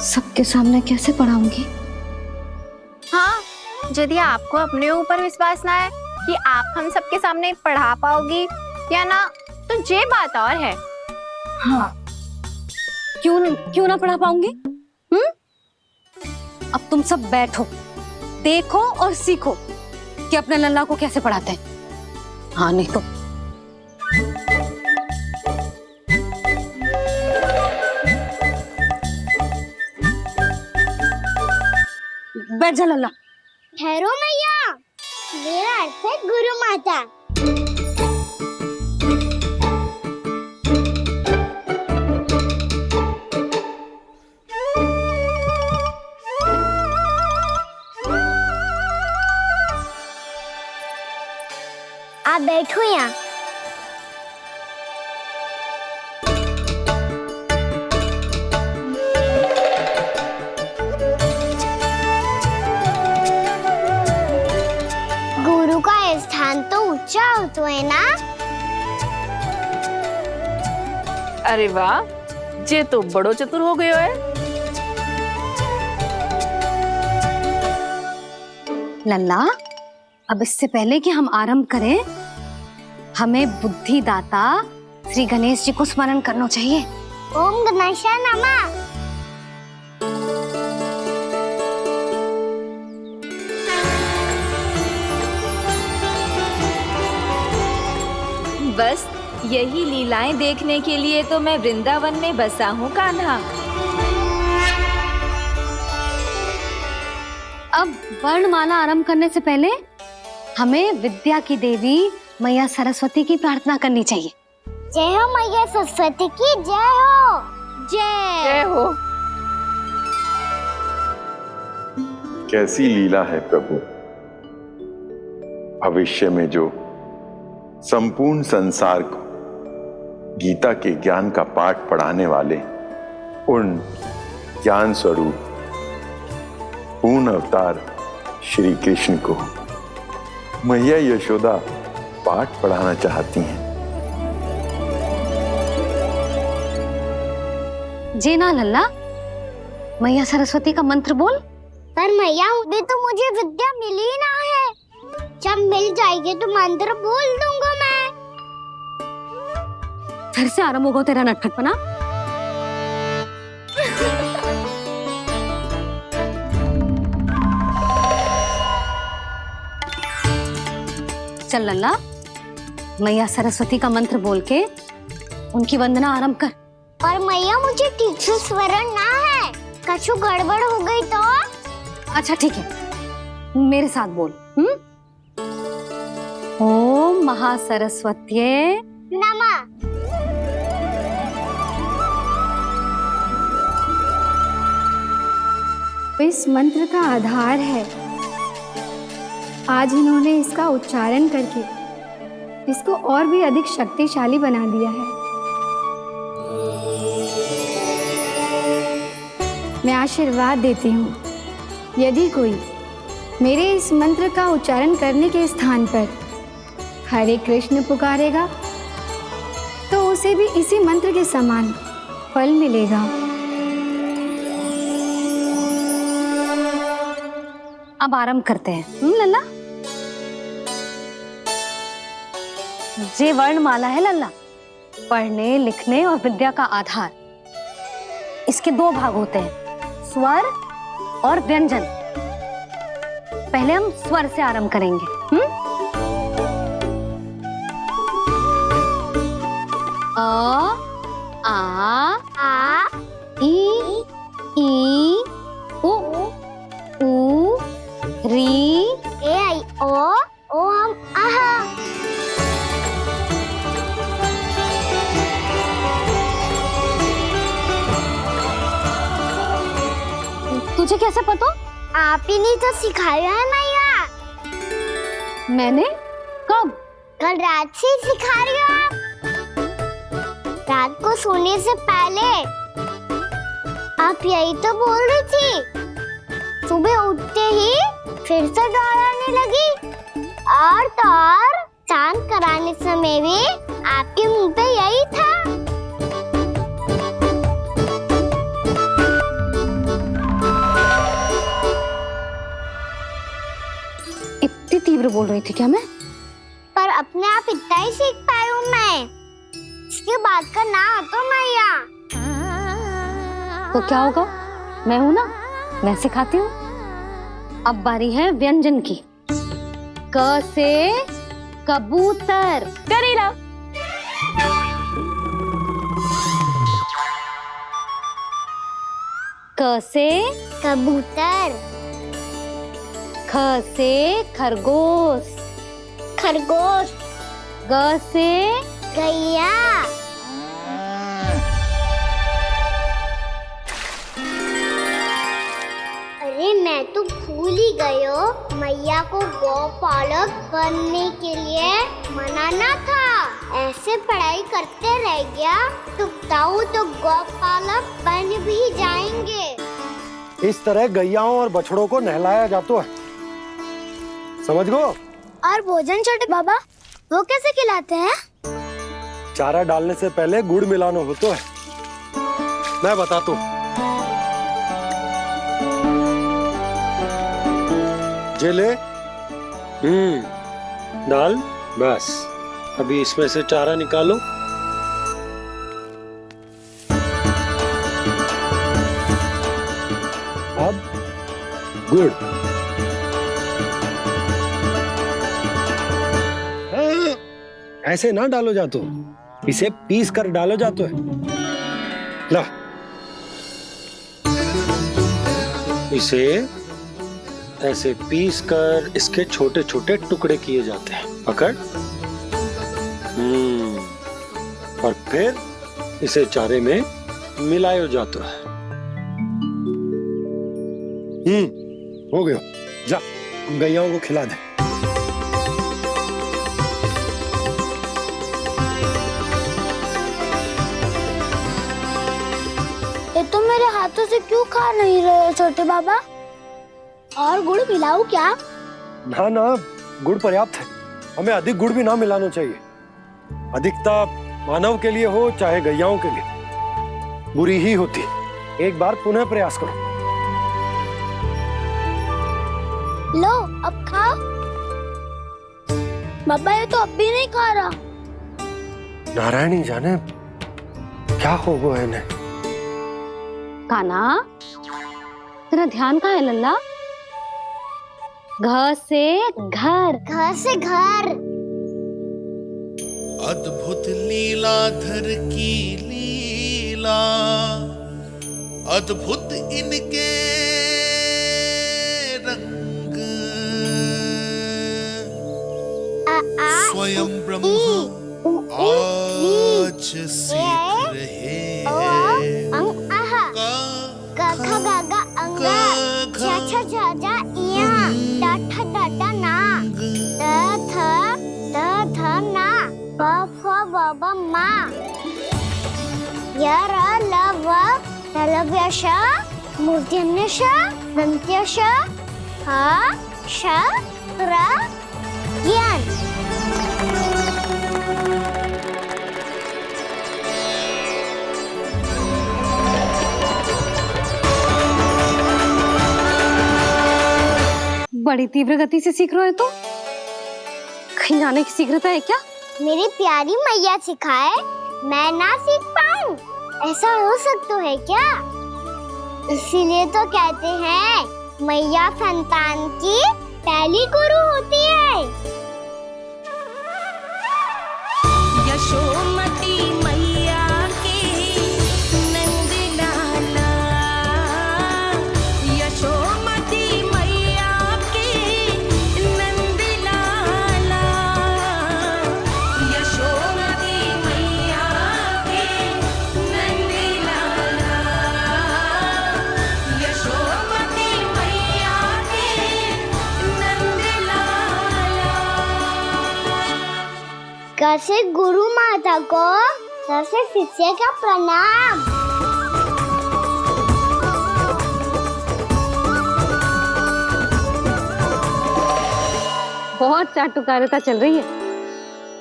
सबके सामने कैसे पढ़ाऊंगी? हाँ, यदि आपको अपने ऊपर विश्वास ना है कि आप हम सबके सामने पढ़ा पाओगी या ना, तो ये बात और है। हाँ, क्यों ना पढ़ा पाऊंगी? अब तुम सब बैठो, देखो और सीखो कि अपने लल्ला को कैसे पढ़ाते हैं। हाँ, नहीं तो बैठ जा लल्ला। ठहरो मैया, मेरा अर्थ है गुरु माता। आप बैठो यहाँ। गुरु का स्थान तो ऊंचा होता है ना? अरे वाह, जे तो बड़ो चतुर हो गयो है। लल्ला, अब इससे पहले कि हम आरंभ करें, हमें बुद्धिदाता श्री गणेश जी को स्मरण करना चाहिए। ओम गणेशाय नमः। बस यही लीलाएं देखने के लिए तो मैं वृंदावन में बसा हूँ कान्हा। अब वर्णमाला आरंभ करने से पहले हमें विद्या की देवी मैया सरस्वती की प्रार्थना करनी चाहिए। जय हो मैया सरस्वती की जय हो। जय हो। कैसी लीला है प्रभु, भविष्य में जो संपूर्ण संसार को गीता के ज्ञान का पाठ पढ़ाने वाले उन ज्ञान स्वरूप पूर्ण अवतार श्री कृष्ण को मैया यशोदा पाठ पढ़ाना चाहती हैं। जेना लल्ला, मैया सरस्वती का मंत्र बोल। पर मैया अभी तो मुझे विद्या मिली ना है, जब मिल जाएगी तो मंत्र बोल दूंगा मैं। फिर से आरंभ होगा तेरा नटखटपना। चल लल्ला, मैया सरस्वती का मंत्र बोल के उनकी वंदना आरंभ कर। और मैया मुझे ठीक से स्मरण ना है, कछु गड़बड़ हो गई तो? अच्छा ठीक है, मेरे साथ बोल। ओम महासरस्वत्यै नमः। इस मंत्र का आधार है। आज इन्होंने इसका उच्चारण करके इसको और भी अधिक शक्तिशाली बना दिया है। मैं आशीर्वाद देती हूँ, यदि कोई मेरे इस मंत्र का उच्चारण करने के स्थान पर हरे कृष्ण पुकारेगा तो उसे भी इसी मंत्र के समान फल मिलेगा। अब आरंभ करते हैं। लल्ला, जे वर्णमाला है लल्ला, पढ़ने लिखने और विद्या का आधार। इसके दो भाग होते हैं, स्वर और व्यंजन। पहले हम स्वर से आरंभ करेंगे। अ, आ, ई, उ, री, ए आई ओ हम आहा। तुझे कैसे पता? आप ही ने तो सिखाया है मैया। मैंने? कब? कल रात से सिखा रही हो आप। रात को सोने से पहले आप यही तो बोल रही थी। सुबह उठते ही फिर से दोहराने लगी, और तो और चांद कराने समय भी आपके मुंह पे यही था। इतनी तीव्र बोल रही थी क्या मैं? पर अपने आप इतना ही सीख पाई हूँ मैं। इसके बाद का ना तो मैया। तो क्या होगा? मैं हूं ना, मैं सिखाती हूँ। अब बारी है व्यंजन की। क से कबूतर। करेला। क से कबूतर। ख से खरगोश। खरगोश। ग से गैया। अरे मैं तो भूल ही गई हो, मैया को गौपालक बनने के लिए मनाना था। ऐसे पढ़ाई करते रह गया तो ताऊ तो गौपालक बन भी जाएंगे। इस तरह गैयाओं और बछड़ों को नहलाया जाता है, समझ गो? और भोजन छोटे बाबा, वो कैसे खिलाते हैं? चारा डालने से पहले गुड़ मिलाना होता है। मैं बताता हूँ। जेले दाल बस, अभी इसमें से चारा निकालो। अब गुड़, ऐसे ना डालो जातो, इसे पीस कर डालो जातो है। ला, इसे ऐसे पीस कर इसके छोटे छोटे टुकड़े किए जाते हैं। पकड़। और फिर इसे चारे में मिलायो जाता है। हो गया, जा गैयाओं को खिला दे। ये तो मेरे हाथों से क्यों खा नहीं रहे छोटे बाबा? और गुड़ मिलाऊं क्या? ना ना, गुड़ पर्याप्त है। हमें अधिक गुड़ भी ना मिलाना चाहिए। अधिकता मानव के लिए हो चाहे गैयाओं के लिए बुरी ही होती। एक बार पुनः प्रयास करो। लो अब खाओ। बाबा ये तो अब भी नहीं खा रहा। नारायणी जाने क्या हो गया इन्हें। कान्हा, तेरा ध्यान कहाँ है लल्ला? घर से घर, घर से घर। अद्भुत लीलाधर की लीला, अद्भुत इनके रंग, स्वयं ब्रह्म आज सीख रहे बड़ी तीव्र गति से सीख रहे हो तो कहीं जाने की शीघ्रता है क्या? मेरी प्यारी मैया सिखाए, मैं ना सीख पाऊं, ऐसा हो सकता है क्या? इसीलिए तो कहते हैं मैया संतान की पहली गुरु होती है। यशोमती मैया के नंद लाला, यशोमती मैया के नंद लाला, यशोमती मैया के नंद लाला, यशोमती मैया के नंद लाला। कैसे गुरु माता को, कैसे शिष्य का प्रणाम। बहुत चाटुकारिता चल रही है।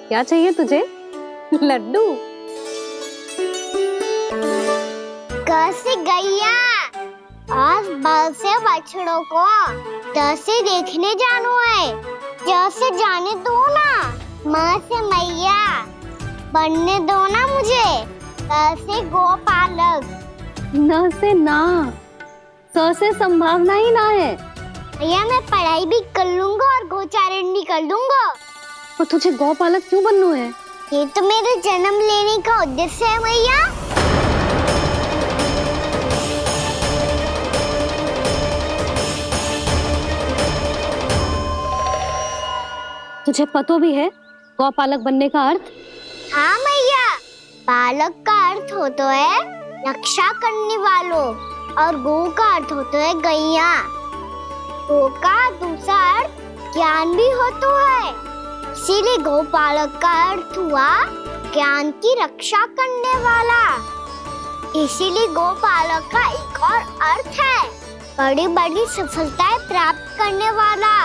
क्या चाहिए तुझे? लड्डू? कैसे गैया आज बाल से बछड़ों को कैसे देखने जानो है, जैसे जाने दो ना, माँ से मैया बनने दो ना मुझे, कैसे गोपालक। न से ना, स से संभावना ही ना है। भैया मैं पढ़ाई भी कर लूंगा और गोचारण भी कर लूंगा। और तुझे गौपालक क्यों बनना है? ये तो मेरे जन्म लेने का उद्देश्य है भैया। तुझे पतो भी है गौपालक बनने का अर्थ? हाँ मैया, पालक का अर्थ होता है रक्षा करने वालों और गौ का अर्थ होता है गैया। गौ का दूसरा अर्थ ज्ञान भी होता है, इसीलिए गौपालक का अर्थ हुआ ज्ञान की रक्षा करने वाला। इसीलिए गौपालक का एक और अर्थ है बड़ी बड़ी सफलताएं प्राप्त करने वाला,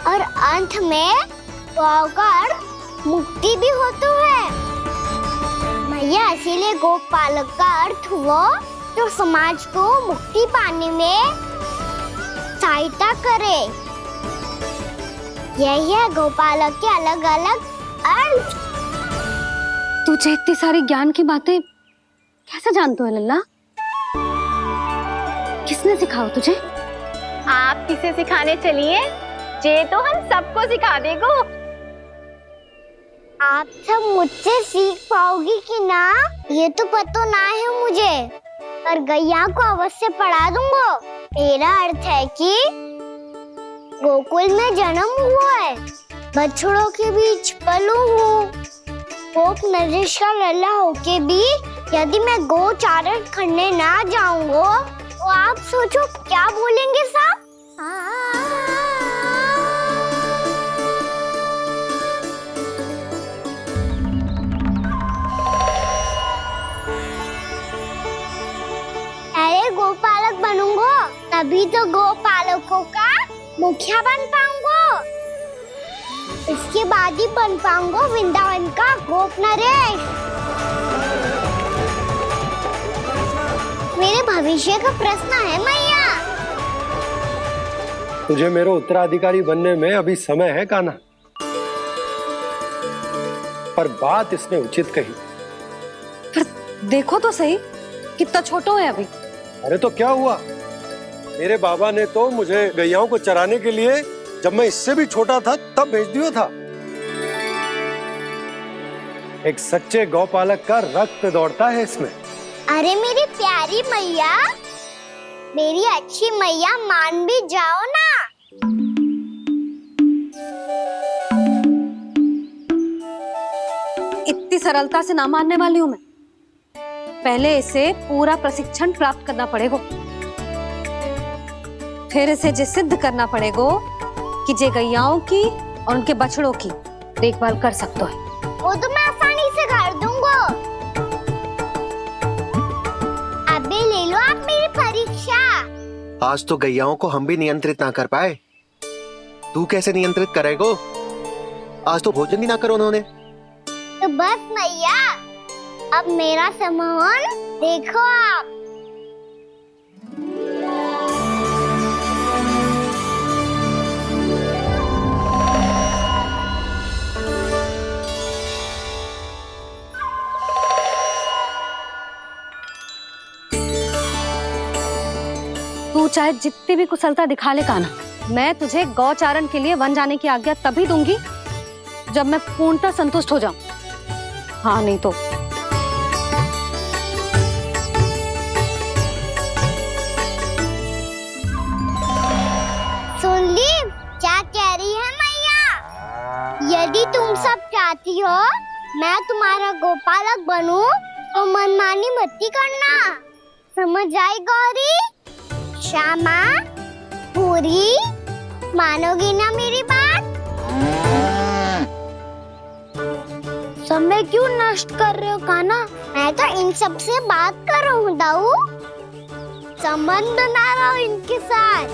और अंत में गौ का अर्थ मुक्ति भी होता है। भैया इसीलिए गोपालक का अर्थ हुआ जो समाज को मुक्ति पाने में सहायता करे। यही है गोपालक के अलग अलग अर्थ। तुझे इतनी सारी ज्ञान की बातें कैसे जानते हो लल्ला? किसने सिखाओ तुझे? आप किसे सिखाने चलिए? जे तो हम सबको सिखा देगो। आप सब मुझसे सीख पाओगी कि ना ये तो पता ना है मुझे, पर गैया को अवश्य पढ़ा दूंगा। मेरा अर्थ है कि गोकुल में जन्म हुआ है, बछड़ों के बीच पलू हूँ, गोप नरेश का लल्ला होके भी यदि मैं गोचारण करने ना जाऊंगा तो आप सोचो क्या बोलेंगे साहब? अरे गोपालक बनूंगा तभी तो गोपालकों का मुखिया बन पाऊंगा, इसके बाद ही बन पाऊंगा वृंदावन का गोप नरेश। मेरे भविष्य का प्रश्न है मैया। तुझे मेरे उत्तराधिकारी बनने में अभी समय है कान्हा, पर बात इसने उचित कही। पर देखो तो सही, कितना छोटा है अभी। अरे तो क्या हुआ, मेरे बाबा ने तो मुझे गैयाओं को चराने के लिए जब मैं इससे भी छोटा था तब भेज दिया था। एक सच्चे गौपालक का रक्त दौड़ता है इसमें। अरे मेरी प्यारी मैया, मेरी अच्छी मैया, मान भी जाओ ना। इतनी सरलता से ना मानने वाली हूं मैं। पहले इसे पूरा प्रशिक्षण प्राप्त करना पड़ेगा, फिर इसे जे सिद्ध करना पड़ेगा कि जे गैयाओं की और उनके बछड़ों की देखभाल कर सकता है। वो तो मैं आसानी से कर दूंगा। अबे ले लो आप मेरी परीक्षा। आज तो गैयाओं को हम भी नियंत्रित ना कर पाए, तू कैसे नियंत्रित करेगो? आज तो भोजन भी ना करो उन्होंने। तो बस मैया, अब मेरा सम्मान देखो आप। तू चाहे जितनी भी कुशलता दिखा ले कान्हा, मैं तुझे गौचारण के लिए वन जाने की आज्ञा तभी दूंगी जब मैं पूर्णतः संतुष्ट हो जाऊं। हाँ नहीं तो सुन ली क्या कह रही है मैया? यदि तुम सब चाहती हो मैं तुम्हारा गोपालक बनूं तो मनमानी मत करना, समझ आई गौरी? श्यामा, पूरी, मानोगी ना मेरी बात? समय क्यों नष्ट कर रहे हो कान्हा? मैं तो इन सब से बात कर रहा हूँ दाऊ, संबंध बना रहा हूँ इनके साथ।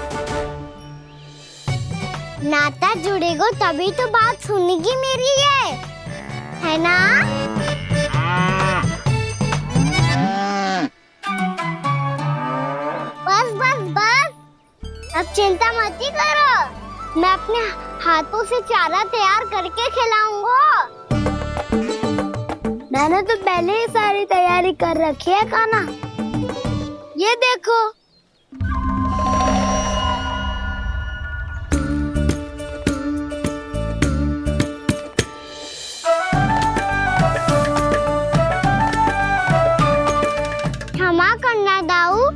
नाता जुड़ेगा तभी तो बात सुनेगी मेरी, ये है ना? बस बस बस, अब चिंता मत ही करो, मैं अपने हाथों से चारा तैयार करके खिलाऊंगा। मैंने तो पहले ही सारी तैयारी कर रखी है कान्हा, ये देखो। क्षमा करना दाऊ,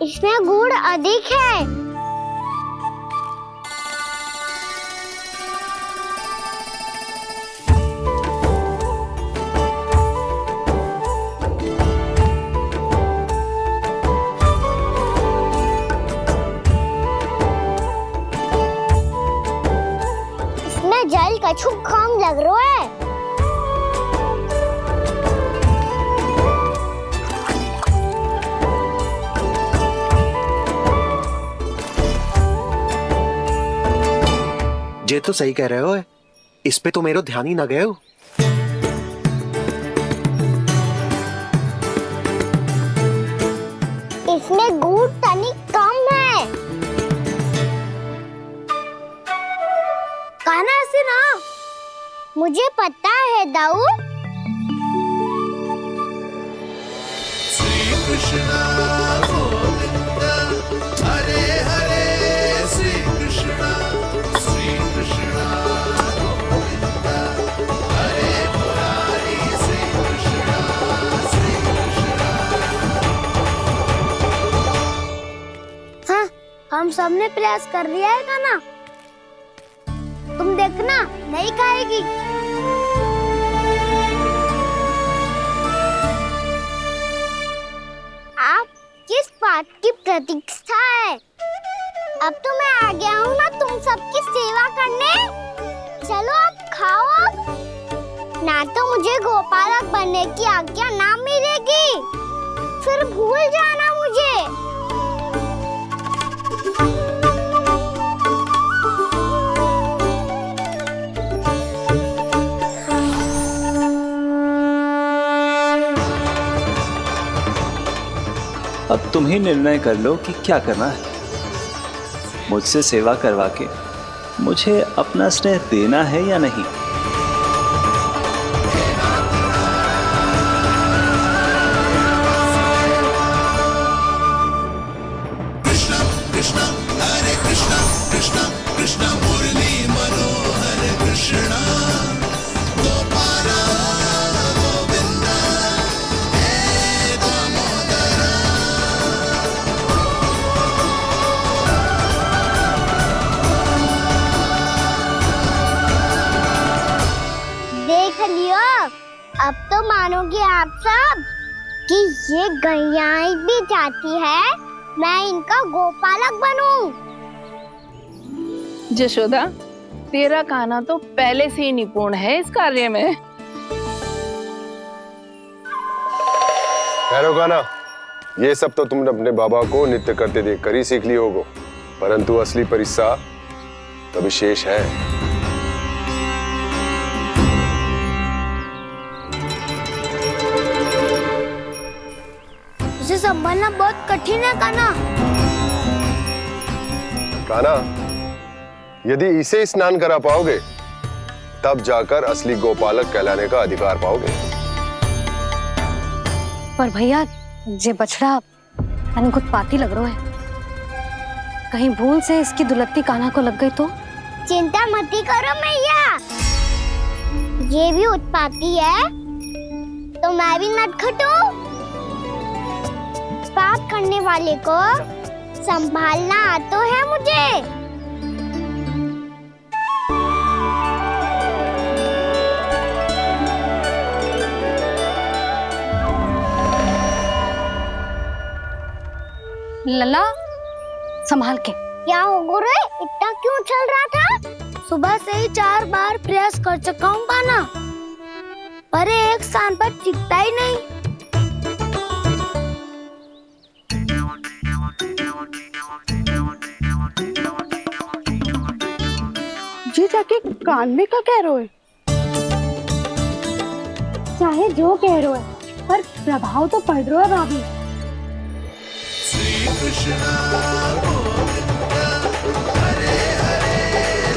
इसमें गुड़ अधिक है। इसमें जल कछु कम लग रहा है। ये तो सही कह रहे हो, इस पे तो मेरो ध्यान ही ना गए हो। इसमें गुड़ तनिक कम है। कान्हा हाँ, मुझे पता है दाऊ। श्री कृष्ण गोविंद हरे हरे श्री कृष्ण गोविंद हरे मुरारी श्री कृष्ण हाँ, हम सबने प्रयास कर लिया है खाना। तुम देखना नहीं खाएगी। आप किस बात की प्रतीक्षा है? अब तो मैं आ गया हूँ ना तुम सबकी सेवा करने। चलो अब खाओ अब। ना तो मुझे गोपालक बनने की आज्ञा ना मिलेगी, फिर भूल जाना मुझे। अब तुम ही निर्णय कर लो कि क्या करना है। मुझसे सेवा करवा के मुझे अपना स्नेह देना है या नहीं। कृष्ण कृष्ण हरे कृष्ण कृष्ण कृष्ण मुरली मनोहर कृष्ण गोपाल गोविंद हे दामोदर। देख लियो, अब तो मानोगे आप सब कि ये गैयाएं भी चाहती है मैं इनका गोपालक बनूं। जशोदा, तेरा कान्हा तो पहले से ही निपुण है इस कार्य में। ठहरो कान्हा, ये सब तो तुमने अपने बाबा को नृत्य करते देख कर ही सीख ली होगो, परंतु असली परिस्सा तो विशेष है। उसे संभालना बहुत कठिन है कान्हा। कान्हा, यदि इसे स्नान करा पाओगे तब जाकर असली गोपालक कहलाने का अधिकार पाओगे। पर भैया जे बछड़ा तनिक उत्पाती लग रहा है, कहीं भूल से इसकी दुलत्ती कान्हा को लग गई तो? चिंता मती करो मैया, ये भी उत्पाती है तो मैं भी नटखट हूँ। पाप करने वाले को संभालना आता है मुझे। लला संभाल के। क्या हो गुरु, इतना क्यों चल रहा था? सुबह से ही 4 बार प्रयास कर चुका हूँ कान्हा, पर एक स्थान पर टिकता ही नहीं। जी जाके कान में क्या कह रहे हो? चाहे जो कह रहे हो, पर प्रभाव तो पड़ रहा है भाभी। श्री कृष्ण गोविंद हरे हरे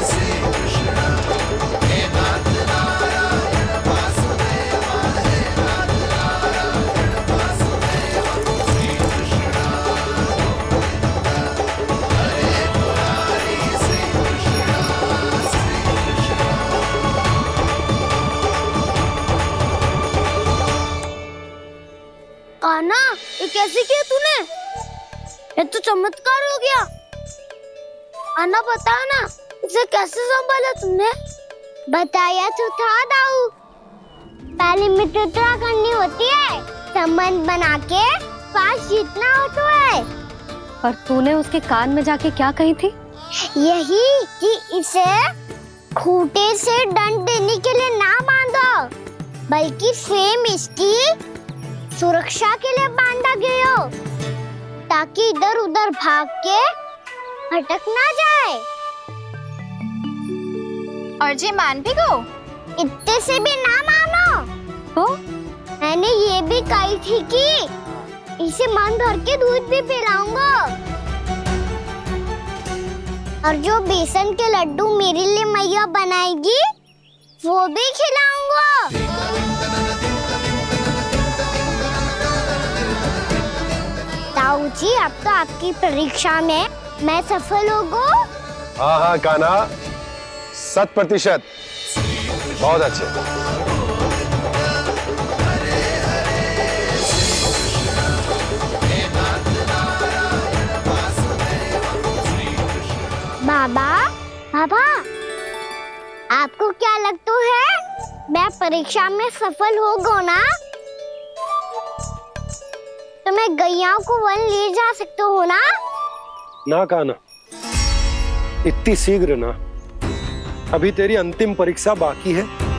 श्री कृष्ण हे नाथ नारायण वासुदेव हे नाथ नारायण वासुदेव। श्री कृष्ण गोविंद हरे मुरारी श्री कृष्ण कान्हा, ये कैसे किया तूने? ये तो चमत्कार हो गया। अन्ना बता ना, इसे कैसे संभाला तुमने? बताया तो था दाऊ, पहले मित्रता करनी होती है, संबंध बना के पास जीतना होता है। पर तूने उसके कान में जाके क्या कही थी? यही कि इसे खूंटे से दंड देने के लिए ना बांधो, बल्कि स्वयं इसकी सुरक्षा के लिए बांधा गया हो, ताकि इधर उधर भाग के भटक ना जाए। और जी मान भी गो? इतने से भी ना मानो। तो मैंने ये भी कही थी कि इसे मन भर के दूध भी पिलाऊंगा, और जो बेसन के लड्डू मेरे लिए मैया बनाएगी वो भी खिलाऊंगा। ताऊ जी, अब तो आपकी परीक्षा में मैं सफल हो गो। हाँ हाँ कान्हा, 100%। बहुत अच्छे। बाबा, बाबा, आपको क्या लगता है मैं परीक्षा में सफल हो गो ना? तो मैं गैया को वन ले जा सकता हूँ ना? ना कान्हा, इतनी शीघ्र ना। अभी तेरी अंतिम परीक्षा बाकी है।